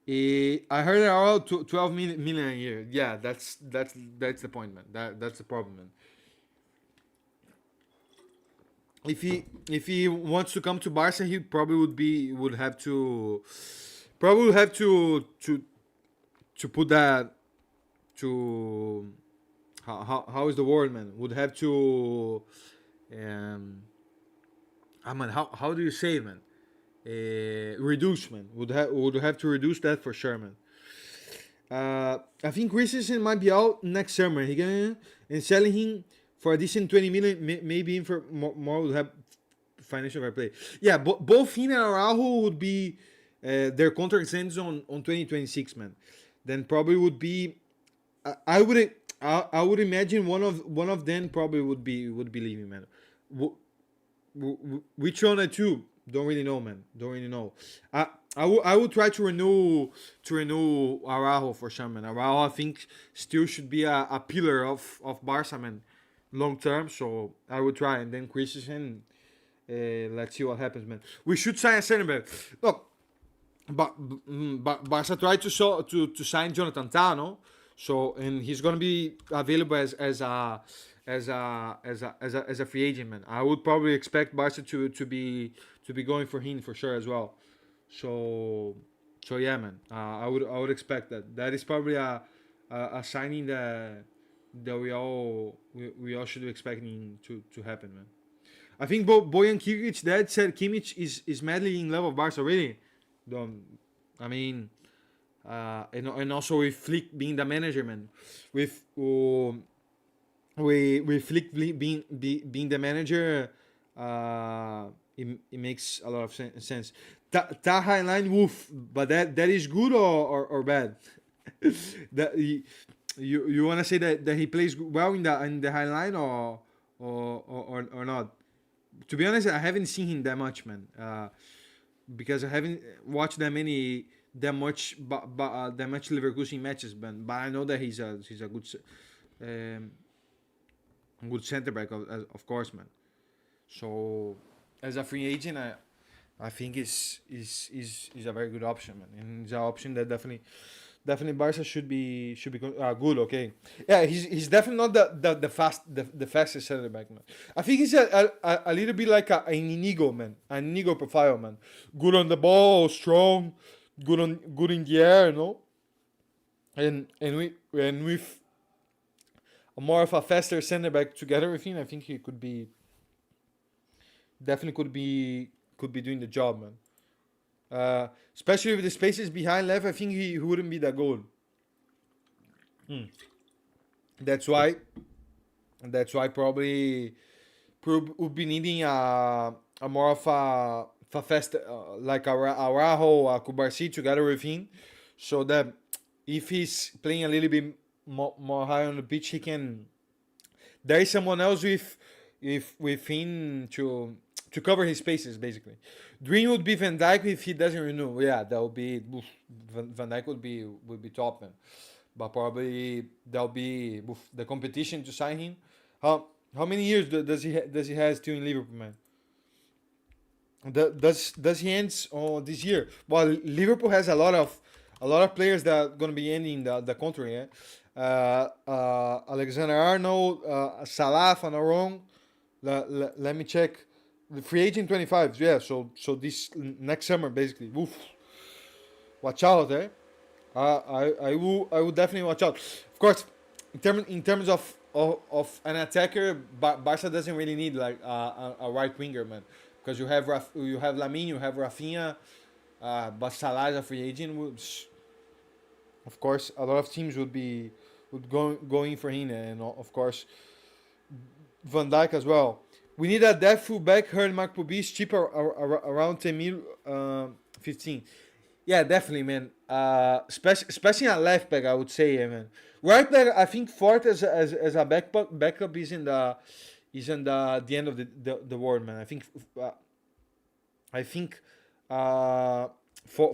I heard it all 12 million a year. Yeah, that's the point, man. That's the problem, man. If he wants to come to Barca, he probably would have to put that to how is the word, man? Would have to um man, how do you say it, man? Reduce, man. Would have to reduce that for sure, man. I think Christensen might be out next summer. He gonna and selling him for a decent 20 million, maybe in for more would have financial fair play. Yeah, both him and Araujo would be their contract ends on 2026, man. Then probably would be I would imagine one of them probably would be leaving, man. Which one or two? Don't really know, man. Don't really know. I would try to renew Araujo for sure, man. Araujo I think still should be a pillar of Barca, man, long term. So I would try, and then Christensen. Let's see what happens, man. We should sign a center back. Look, but Barca tried to sign Jonathan Tano, so and he's gonna be available as a free agent, man. I would probably expect Barca to be going for him for sure as well. So yeah, man. I would expect that. That is probably a signing that we all should be expecting to happen, man. I think Bojan Kiric's dad said Kimmich is madly in love with Barca already. Don't I mean and also with Flick being the manager, man. With with Flick being the manager, it makes a lot of sense. That highline woof, but that is good or bad. that you want to say that he plays well in the highline or not? To be honest, I haven't seen him that much, man. Because I haven't watched that much Leverkusen matches, man. But I know that he's a um, good center back, of course, man. So as a free agent, I think is a very good option, man, and it's an option that definitely Barca should be good. Okay, yeah, he's definitely not the fastest center back, man. I think he's a little bit like an Inigo, man, an Inigo profile, man. Good on the ball, strong, good in the air, you know, and with a more of a faster center back together with him, I think he definitely could be doing the job, man. Especially with the spaces behind left, I think he wouldn't be that good. That's why. That's why probably would be needing a more of a fast like a Araujo, a Kubarsi together with him, so that if he's playing a little bit more high on the pitch, he can. There is someone else with him to cover his spaces, basically. Dream would be Van Dijk if he doesn't renew. Yeah, that would be Van Dijk would be top, man. But probably that'll be the competition to sign him. How many years does he has still in Liverpool, man? Does he ends on this year? Well, Liverpool has a lot of players that are gonna be ending the contract. Yeah? Alexander Arnold, Salah, if I'm not wrong. Let me check. The free agent 25, yeah. So this next summer, basically. Oof. Watch out, eh? I would definitely watch out. Of course, in terms of an attacker, Barca doesn't really need like a right winger, man, because you have Lamine, you have Rafinha, but Salah is a free agent. Of course, a lot of teams would go in for him, and of course Van Dijk as well. We need a depth fullback. Heard Mark Pubis cheaper around 10 mil, 15. Yeah, definitely, man. Especially at left back, I would say, yeah, man. Right back, I think Fort as a backup isn't the end of the world, man. I think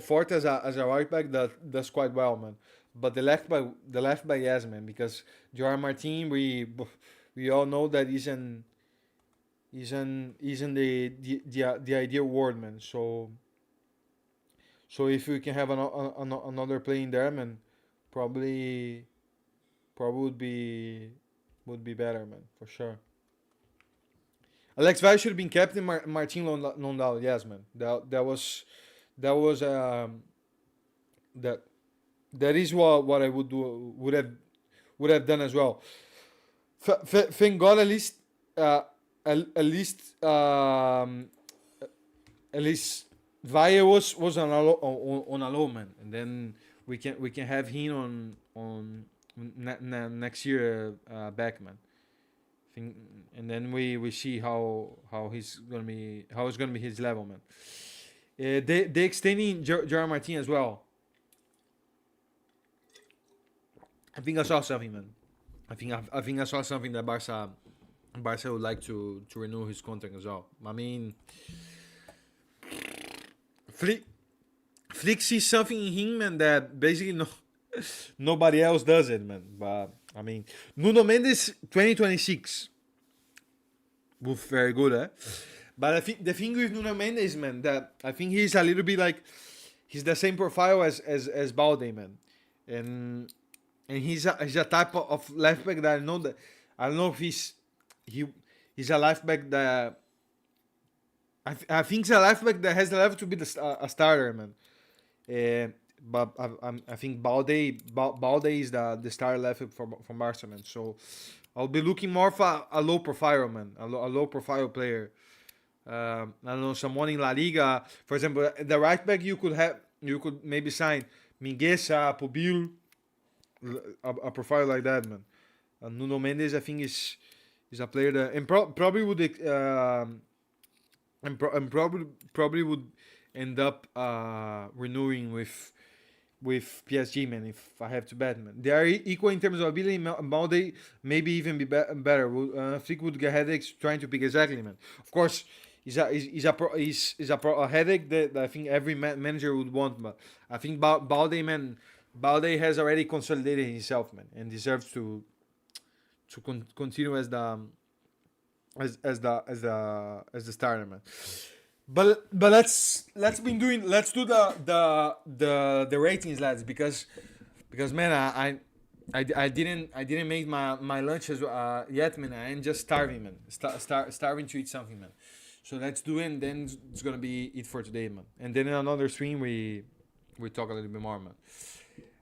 Fort as a right back that does quite well, man. But the left back, yes, man, because Joao Martin, we all know that isn't the ideal word, man. So if we can have another play in there, man, probably would be better, man, for sure. Alex Valle should have been captain. Martin Londal, yes, man. That was that is what I would do would have would have done as well. Thank God at least at least Valle was on a low, man, and then we can have him on next year back, man. Think, and then we see how it's gonna be his level, man. They extending Gerard Martin as well. I think I saw something, man. I think I saw something that Barca would like to renew his contract as well. I mean, Flick sees something in him, man, that basically nobody else does it, man. But I mean, Nuno Mendes 2026, both very good, eh? But I think the thing with Nuno Mendes, man, that I think he's a little bit like he's the same profile as Balde, man, and he's a type of left back that I don't know if he's a left back that I think he's a left back that has the level to be a starter, man. But I think Balde is the starter left from Barca, man. So I'll be looking more for a low profile, man, a low profile player. I don't know, someone in La Liga, for example, the right back you could maybe sign Mingueza, Pubil, a profile like that, man. Nuno Mendes, I think is a player that and probably would and probably would end up renewing with PSG, man. If I have to bet, man, they are equal in terms of ability. Balde maybe even be better. Flick would get headaches trying to pick exactly, man. Of course, is a headache that I think every manager would want, but I think Balde, man, Balde has already consolidated himself, man, and deserves to continue as the starter, man. But let's do the ratings, lads, because man, I didn't make my lunch yet, man. I am just starving, man. Starving to eat something, man. So let's do it, and then it's gonna be it for today, man. And then in another stream we talk a little bit more, man.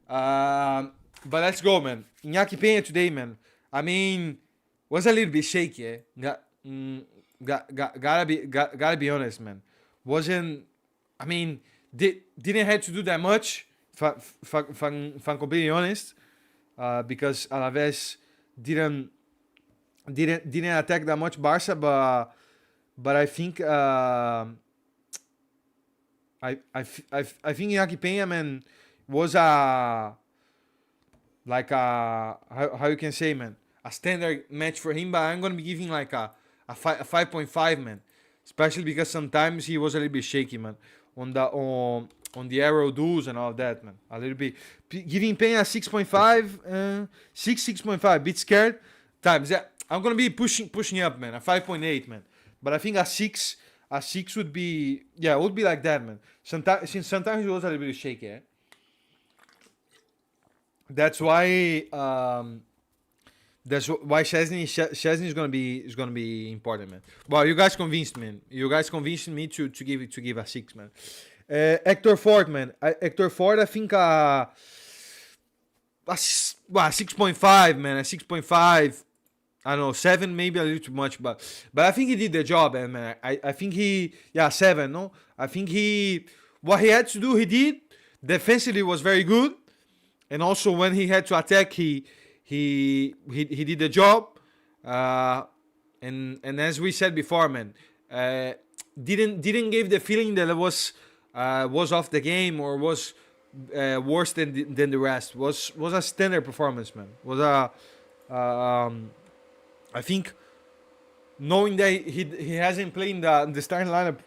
But let's go, man. Iñaki Peña today, man. I mean, was a little bit shaky, eh? Gotta be honest, man. Wasn't, I mean, didn't have to do that much. If I'm completely honest, because Alavés didn't attack that much Barca, but I think I think Iñaki Peña, man, was how you can say, man, a standard match for him. But I'm gonna be giving like a 5.5, man, especially because sometimes he was a little bit shaky, man, on the arrow duels and all that, man. A little bit giving Peña 6.5, 6.5. Bit scared times. Yeah, I'm gonna be pushing up, man. A 5.8, man. But I think a 6 would be, yeah, it would be like that, man. Sometimes he was a little bit shaky, eh? That's why Szczesny is gonna be important, man. Well, you guys convinced me. You guys convinced me to give a 6, man. Hector Ford, man. Hector Ford, I think a 6.5, man. A 6.5. I don't know, 7 maybe a little too much, but I think he did the job, man. I think 7, no? I think what he had to do, he did. Defensively was very good, and also when he had to attack, he did the job. And as we said before, man, didn't give the feeling that it was off the game or was worse than the rest. Was a standard performance, man. Was I think knowing that he hasn't played in the starting lineup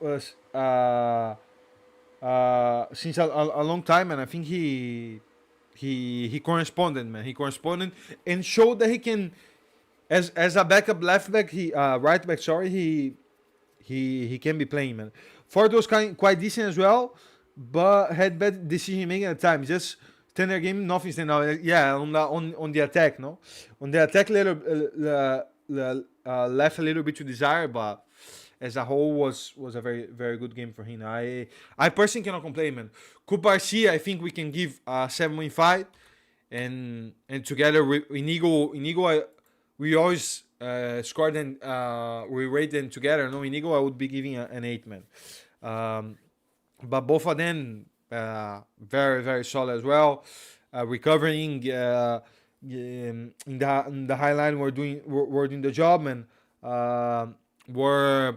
since a long time, and I think he corresponded, man. He corresponded and showed that he can, as a backup left back, right back. Sorry, he can be playing, man. Ford was quite decent as well, but had bad decision making at times. Just standard game, nothing stand out. Yeah, on the attack, no, on the attack left a little bit to desire, but as a whole was a very, very good game for him. I personally cannot complain, man. Kuparsi, I think we can give 7.5, and together with Inigo, we always scored and we rate them together. No, Inigo, I would be giving an 8, man. But both of them very very solid as well. Recovering in the high line, we're doing the job, man. We're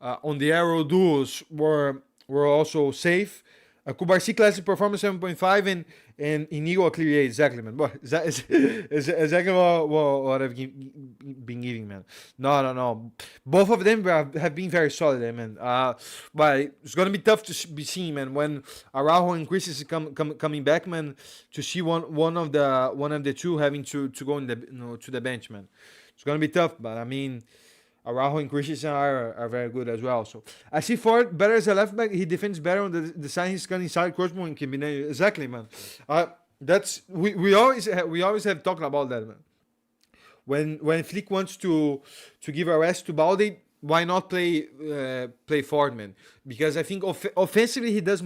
on the aero duels were also safe. Kubarsi classic performance 7.5 and Inigo a clear 8, exactly, man. But is exactly what I've been giving, man. No. Both of them have been very solid, man. But it's gonna be tough to be seen, man, when Araujo and Chris is coming back, man. To see one of the two having to go in to the bench, man. It's gonna be tough, but I mean, Araujo and Christensen are very good as well. So I see Ford better as a left back. He defends better on the side. He's got inside crossbow and combination. Exactly, man. That's we always have talked about that, man. When Flick wants to give a rest to Balde, why not play Ford, man? Because I think offensively he does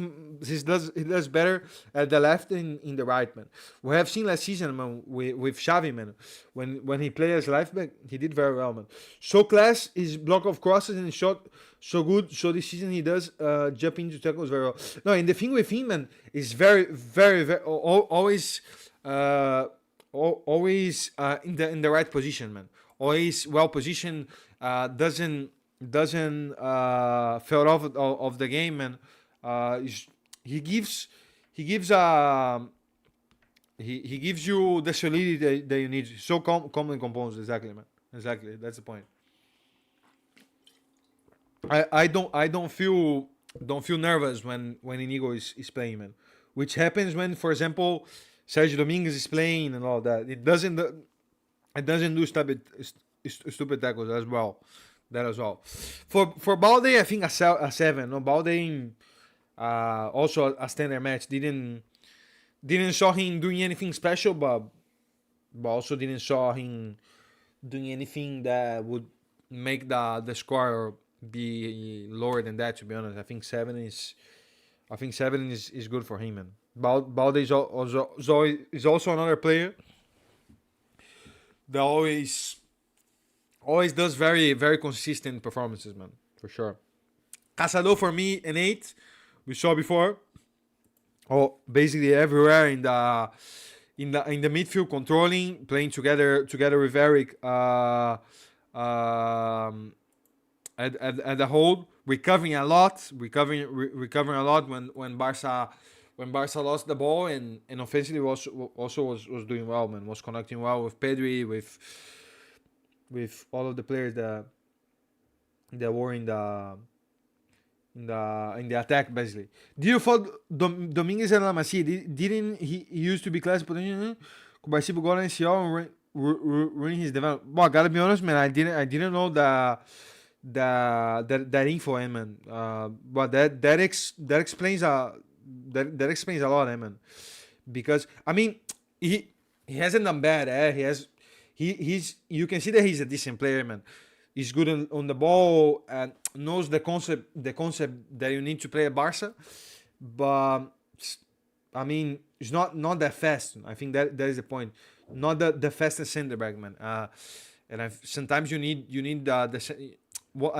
better at the left and in the right, man. We have seen last season, man, with Xavi, man. When he played as left back, he did very well, man. So class, his block of crosses and shot so good. So this season he does jump into tackles very well. No, and the thing with him, man, is very always in the right position, man. Always well positioned. Doesn't fell off of the game, and he gives you the solidity that you need. So calm and composed, exactly, man. Exactly, that's the point. I don't feel nervous when Inigo is playing, man. Which happens when, for example, Sergio Dominguez is playing and all that. It doesn't do stupid tackles as well. That as well. For Balde, I think a 7. No, Balde also a standard match. Didn't saw him doing anything special, but also didn't saw him doing anything that would make the score be lower than that. To be honest, I think 7 is good for him, man. Balde is also another player that always does very very consistent performances, man, for sure. Casado for me an 8. We saw before. Oh, basically everywhere in the midfield, controlling, playing together with Eric. At the hold, recovering a lot when Barca lost the ball, and offensively also was doing well, man. Was connecting well with Pedri, with all of the players that were in the attack, basically. Do you thought Dominguez and La Masia didn't he used to be class potential? Kubarsi got in CL and ruin his development. Well, I gotta be honest, man. I didn't know that info, man. But that explains that explains a lot, man. Because I mean, he hasn't done bad. He's you can see that he's a decent player, man. He's good on the ball and knows the concept that you need to play at Barca. But I mean, it's not that fast. I think that is the point. Not the fastest center back, man. And sometimes you need at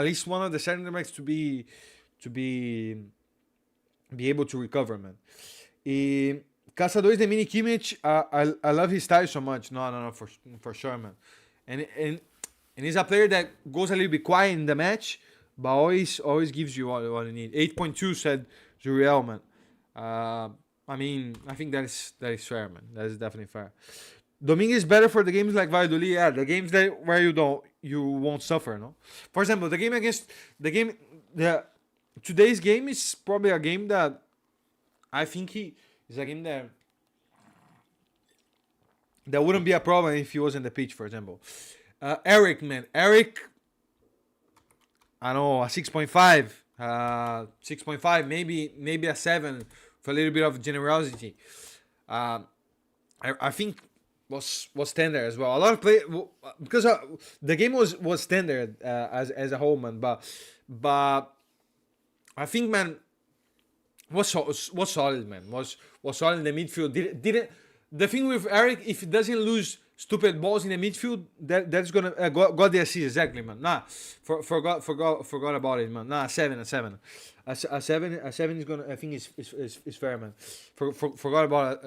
least one of the center backs to be able to recover, man. Caçadores de Mini Kimmich, I love his style so much. No, for sure, man. And he's a player that goes a little bit quiet in the match, but always gives you what you need. 8.2 said Zuriel, man. I mean, I think that is fair, man. That is definitely fair. Dominguez is better for the games like Valladolid. Yeah, the games where you won't suffer, no. For example, today's game is probably a game that I think is a game that wouldn't be a problem if he was in the pitch, for example. Eric, man. Eric, I know, a 6.5. 6.5, maybe a 7 for a little bit of generosity. I think was standard as well. A lot of play because the game was standard as a whole, man. But I think, man, was solid, man. Was solid in the midfield. the thing with Eric, if he doesn't lose stupid balls in the midfield, that's gonna got the assist exactly, man. Nah, forgot about it, man. Nah, a seven is gonna. I think is fair, man. Forgot about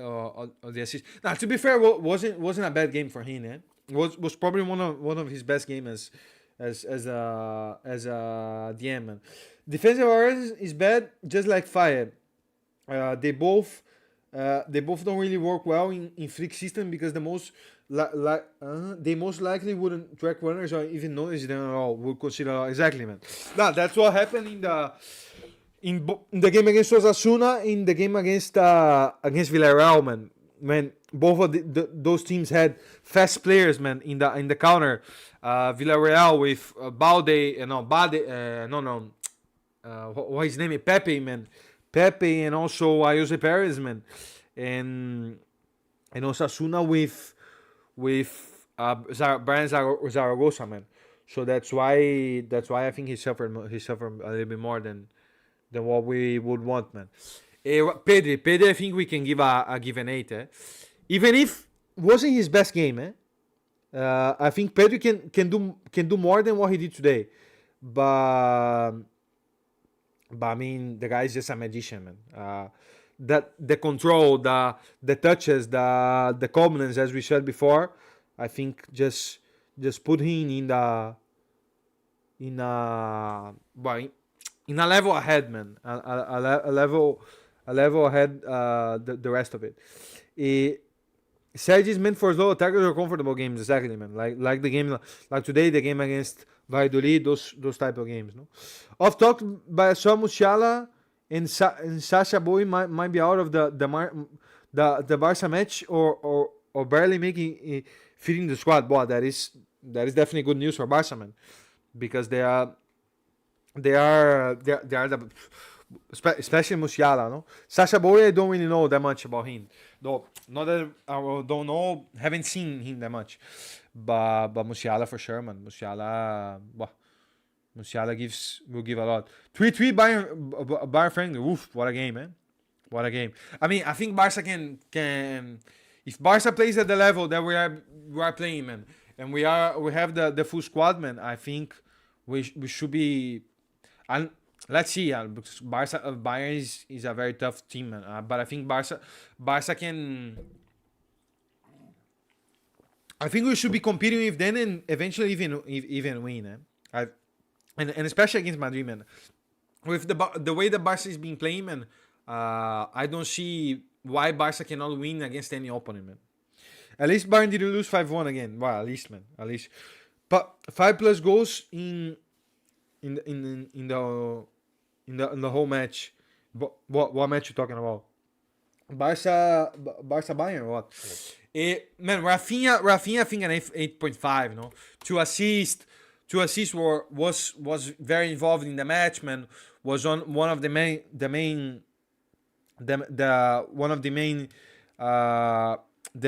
the assist. Nah, to be fair, wasn't a bad game for him, eh? Was probably one of his best games as a DM, man. Defensive awareness is bad, just like Fire. They both don't really work well in flick system because they most likely wouldn't track runners or even notice them at all. Would consider exactly, man. Nah, that's what happened in the game against Osasuna, in the game against Villarreal, man. When both of those teams had fast players, man, in the counter. Villarreal with Balde, what his name is, Pepe, and also Jose Perez, man, and Osasuna with Brian Zaragoza, man. So that's why I think he suffered a little bit more than what we would want, man. Pedri, I think we can give an 8, eh? Even if wasn't his best game, eh? I think Pedri can do more than what he did today, but I mean the guy is just a magician, man. That the control, the touches, the confidence, as we said before, I think just put him in a level ahead, man. A level ahead the rest of it. Sergi is meant for slow attackers or comfortable games, exactly, man. Like the game, like today, the game against Valladolid, those type of games, no. Off talk by Musiala and Sasha Boy might be out of the Barca match or barely making fitting the squad. Boy, that is definitely good news for Barca, man, because they are the, especially Musiala, no. Sasha Boy, I don't really know that much about him, though. Not that I don't know, haven't seen him that much, but Musiala for sure, man. Musiala will give a lot. 3-3 Bayern Frank. Oof, what a game, man. What a game. I mean, I think Barca can if Barca plays at the level that we are playing, man, and we have the full squad, man. I think we should be. And let's see, because Bayern is a very tough team, man. But I think Barca can. I think we should be competing with them and eventually even win. And especially against Madrid, man. With the way the Barca is being playing, man, I don't see why Barca cannot win against any opponent, man. At least Bayern didn't lose 5-1 again. Well, at least, man, at least. But 5+ goals in the whole match. What match you talking about? Barca Bayern or what? Man, Rafinha I think an 8.5, no? Two assists was very involved in the match, man. Was on one of the main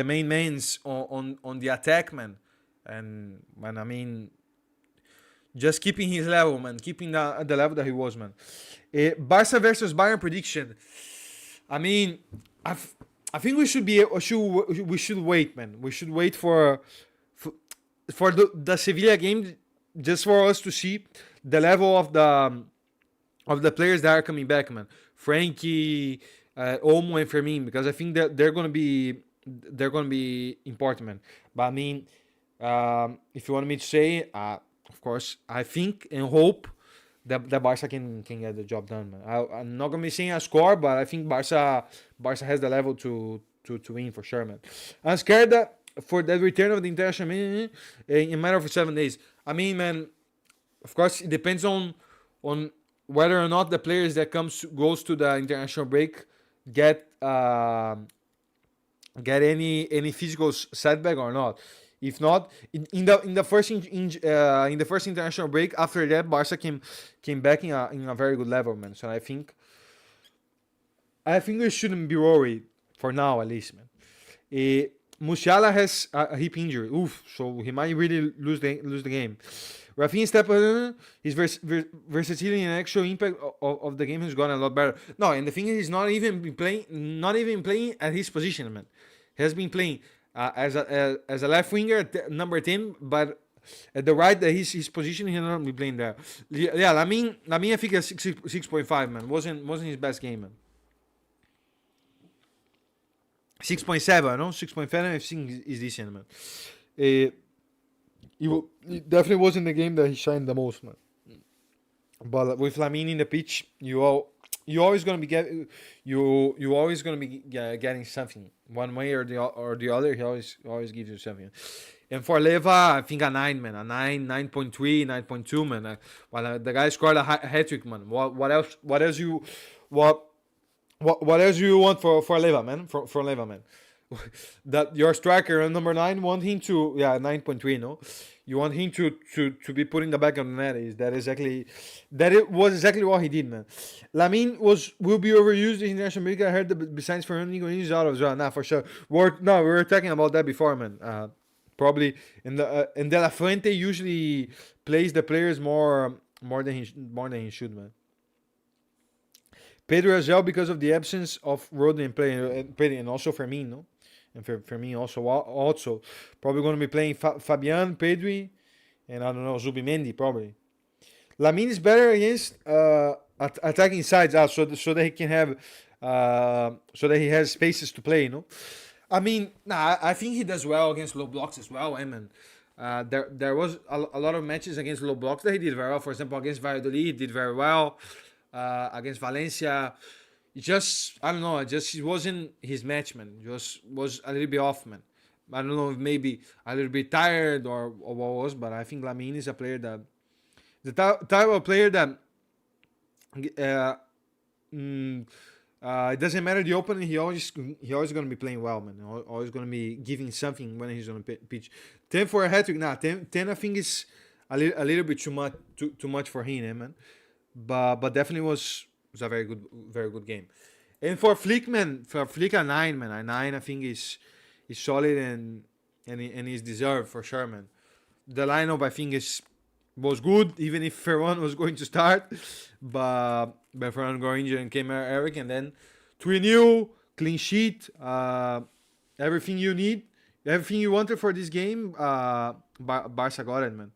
mains on the attack, man. And man, I mean, just keeping his level, man. Keeping the level that he was, man. Barca versus Bayern prediction. I mean, I think we should wait, man. We should wait for the Sevilla game, just for us to see the level of the players that are coming back, man. Frankie, Olmo, and Fermin, because I think that they're gonna be important, man. But I mean, if you want me to say, of course, I think and hope that Barca can get the job done, man. I'm not gonna be saying a score, but I think Barca has the level to win for sure, man. I'm scared that for the return of the international in a matter of 7 days. I mean, man, of course, it depends on whether or not the players that goes to the international break get any physical setback or not. If not, in the first international break, after that, Barca came back in a very good level, man. So I think we shouldn't be worried for now, at least, man. Musiala has a hip injury. Oof, so he might really lose the game. Rafinha step his versatility and actual impact of the game has gotten a lot better. No, and the thing is, he's not even playing at his position, man. has been playing as a left winger, number 10, but at the right, his position, he not be playing there. Yeah, Lamin I think a 6.5, man. Wasn't his best game, man. 6.7, no? 6.7, I think is decent, man. Uh, it definitely wasn't the game that he shined the most, man. But with Lamin in the pitch, you always gonna be you always gonna be getting something one way or the other. He always gives you something. And for Leva, I think a 9, man, a 9, 9.3, 9.2, man. The guy scored a hat trick, man. What else? What what else do you want for Leva, man? For Leva, man. That your striker number 9 want him to 9.3, no, you want him to be putting the back on the net. It was exactly what he did, man. Lamin will be overused in national America. I heard that besides Fernando, he's out as well. Nah, for sure. We were talking about that before, man. Probably in De La Fuente usually plays the players more than he should, man. Pedro as well, because of the absence of Rodri and also Firmino. And for me also probably going to be playing Fabian, Pedri, and I don't know, Zubimendi probably. Lamin is better against attacking sides, so that he can have so that he has spaces to play. I mean, I think he does well against low blocks as well. I mean, there was a lot of matches against low blocks that he did very well. For example, against Valladolid, he did very well. Against Valencia, I don't know, it wasn't his match, man. Just was a little bit off, man. I don't know if maybe a little bit tired or what was, but I think Lamin is a player that the type of player that it doesn't matter the opening. He always gonna be playing well, man. Always gonna be giving something when he's on the pitch. 10 for a hat trick, 10 I think is a little bit too much for him, man. But definitely was a very good game. And for Flick, man, a 9, man. A 9 I think is solid and is deserved for sure, man. The lineup I think was good, even if Ferran was going to start, but Ferran got injured and came Eric, and then 3-0, clean sheet, everything you need, everything you wanted for this game. Barca got it, man.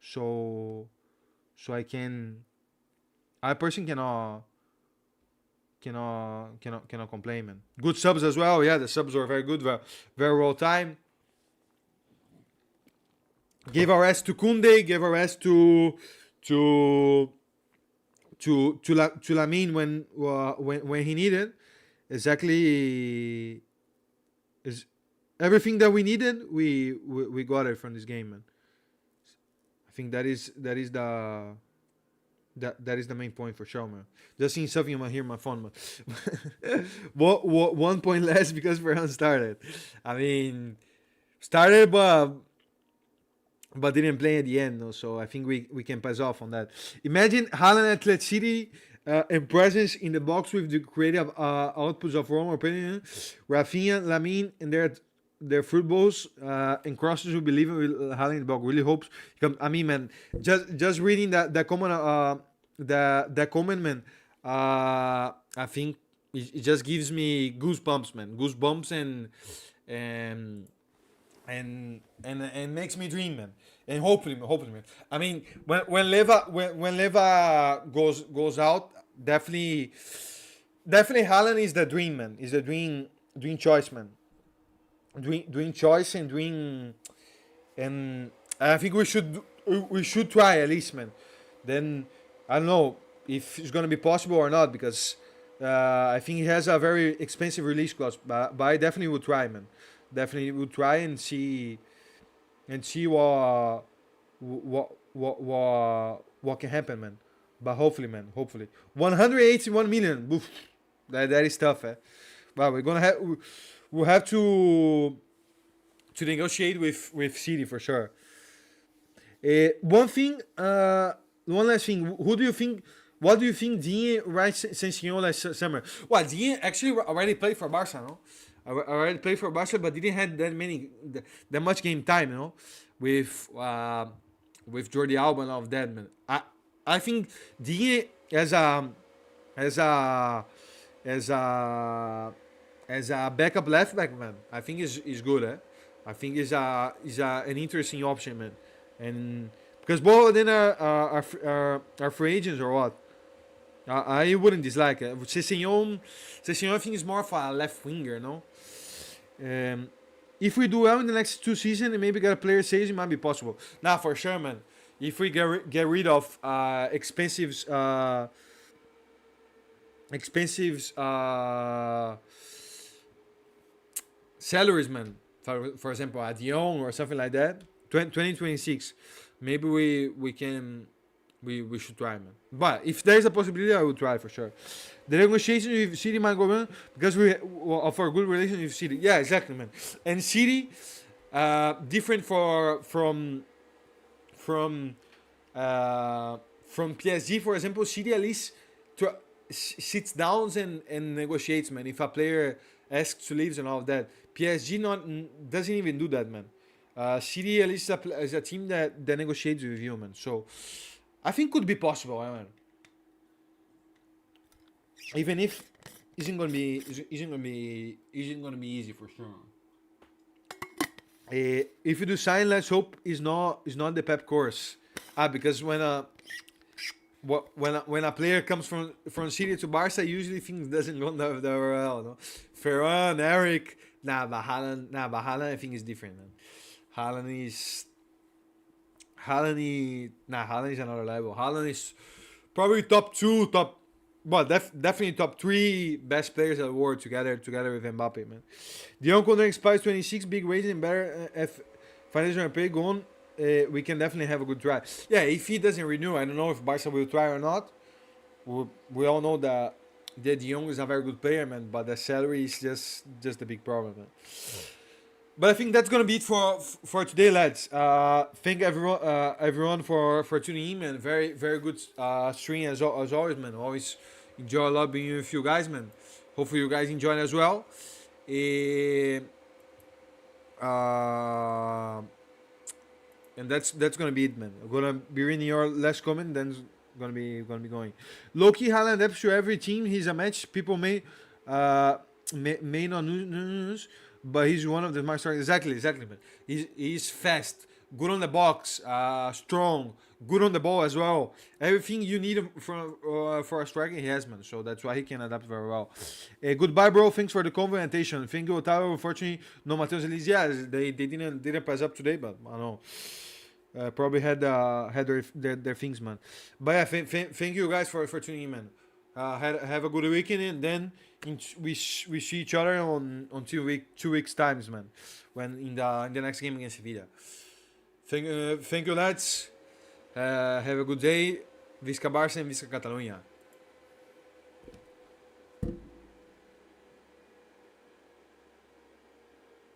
So I personally cannot complain, man. Good subs as well. Yeah, the subs were very good, very well timed. Gave a rest to Kunde. Gave a rest to Lamin when he needed. Exactly, is everything that we needed. We got it from this game, man. I think that is the. That is the main point for sure, man. Just seeing something on here on my phone, man. what 1 point less because Ferran started. I mean, started but didn't play at the end, no. So I think we can pass off on that. Imagine Haaland at Athletic City and presence in the box with the creative outputs of Roma, Rafinha, Lamin, and their footballs and crosses will be leaving with Haaland in the box. Really hopes. I mean, man, just reading that comment, the comment, man. I think it just gives me goosebumps, man. Goosebumps and makes me dream, man. And hopefully, man. I mean, when Leva goes out, definitely Haaland is the dream, man. Is the dream choice, man. Dream choice and I think we should try at least, man. Then I don't know if it's gonna be possible or not, because I think he has a very expensive release clause, but I definitely would try, man. Definitely would try and see what can happen, man. But hopefully, man. 181 million. Oof, that is tough, eh? But we'll have to negotiate with City for sure. One last thing. What do you think Dean writes Sensignol last summer? Well, Dean actually already played for Barca, no? Already played for Barca, but didn't have that much game time, you know, with Jordi Alba and all of that, man. I think Dean as as a backup left back, man, I think is good. I think an interesting option, man. And because both of them are free agents or what? I wouldn't dislike it. Cessignon, I think is more of a left winger, no? If we do well in the next 2 seasons and maybe get a player sales, it might be possible. Nah, for sure, man. If we get rid of expensive salaries, man. For example, a Dion or something like that. 2026, maybe we should try, man. But if there's a possibility, I will try for sure. The negotiations with City might go on because we of our good relationship with City. Yeah, exactly, man. And City, different from PSG, for example, City at least sits down and negotiates, man. If a player asks to leave and all of that, PSG doesn't even do that, man. City at least is a team that negotiates with you, man. So I think could be possible, man. Even if isn't gonna be easy for sure. If you do sign, let's hope is not the Pep course. Because when a player comes from City to Barca, usually things doesn't go that well. No? Ferran, Eric, but Haaland, I think is different, man. Haaland is another level. Haaland is probably top 2, definitely top 3 best players in the world together with Mbappe, man. Dion contract expires 26, big wages and better if financial pay gone. We can definitely have a good try. Yeah, if he doesn't renew, I don't know if Barca will try or not. We all know that De Jong is a very good player, man, but the salary is just a big problem, man. But I think that's gonna be it for today, lads. Thank everyone for tuning in, man. Very very good stream as always, man. Always enjoy a lot being with you guys, man. Hopefully you guys enjoy it as well. And that's gonna be it, man. I'm gonna be reading your last comment, then gonna be going. Loki Haaland adapts to every team. He's a match. People may not news, but he's one of the most exactly, man. He's fast, good on the box, strong, good on the ball as well. Everything you need for a striker, he has, man. So that's why he can adapt very well. Goodbye, bro. Thanks for the conversation. Thank you, Otávio. Unfortunately, no Matheus Elise. Yeah, they didn't pass up today, but I don't know. Probably had their things, man. But yeah, thank you guys for tuning in, man. Have a good weekend, and then we see each other on 2 weeks times, man. When in the next game against Sevilla. Thank you, lads. Have a good day. Visca Barça and Visca Catalunya.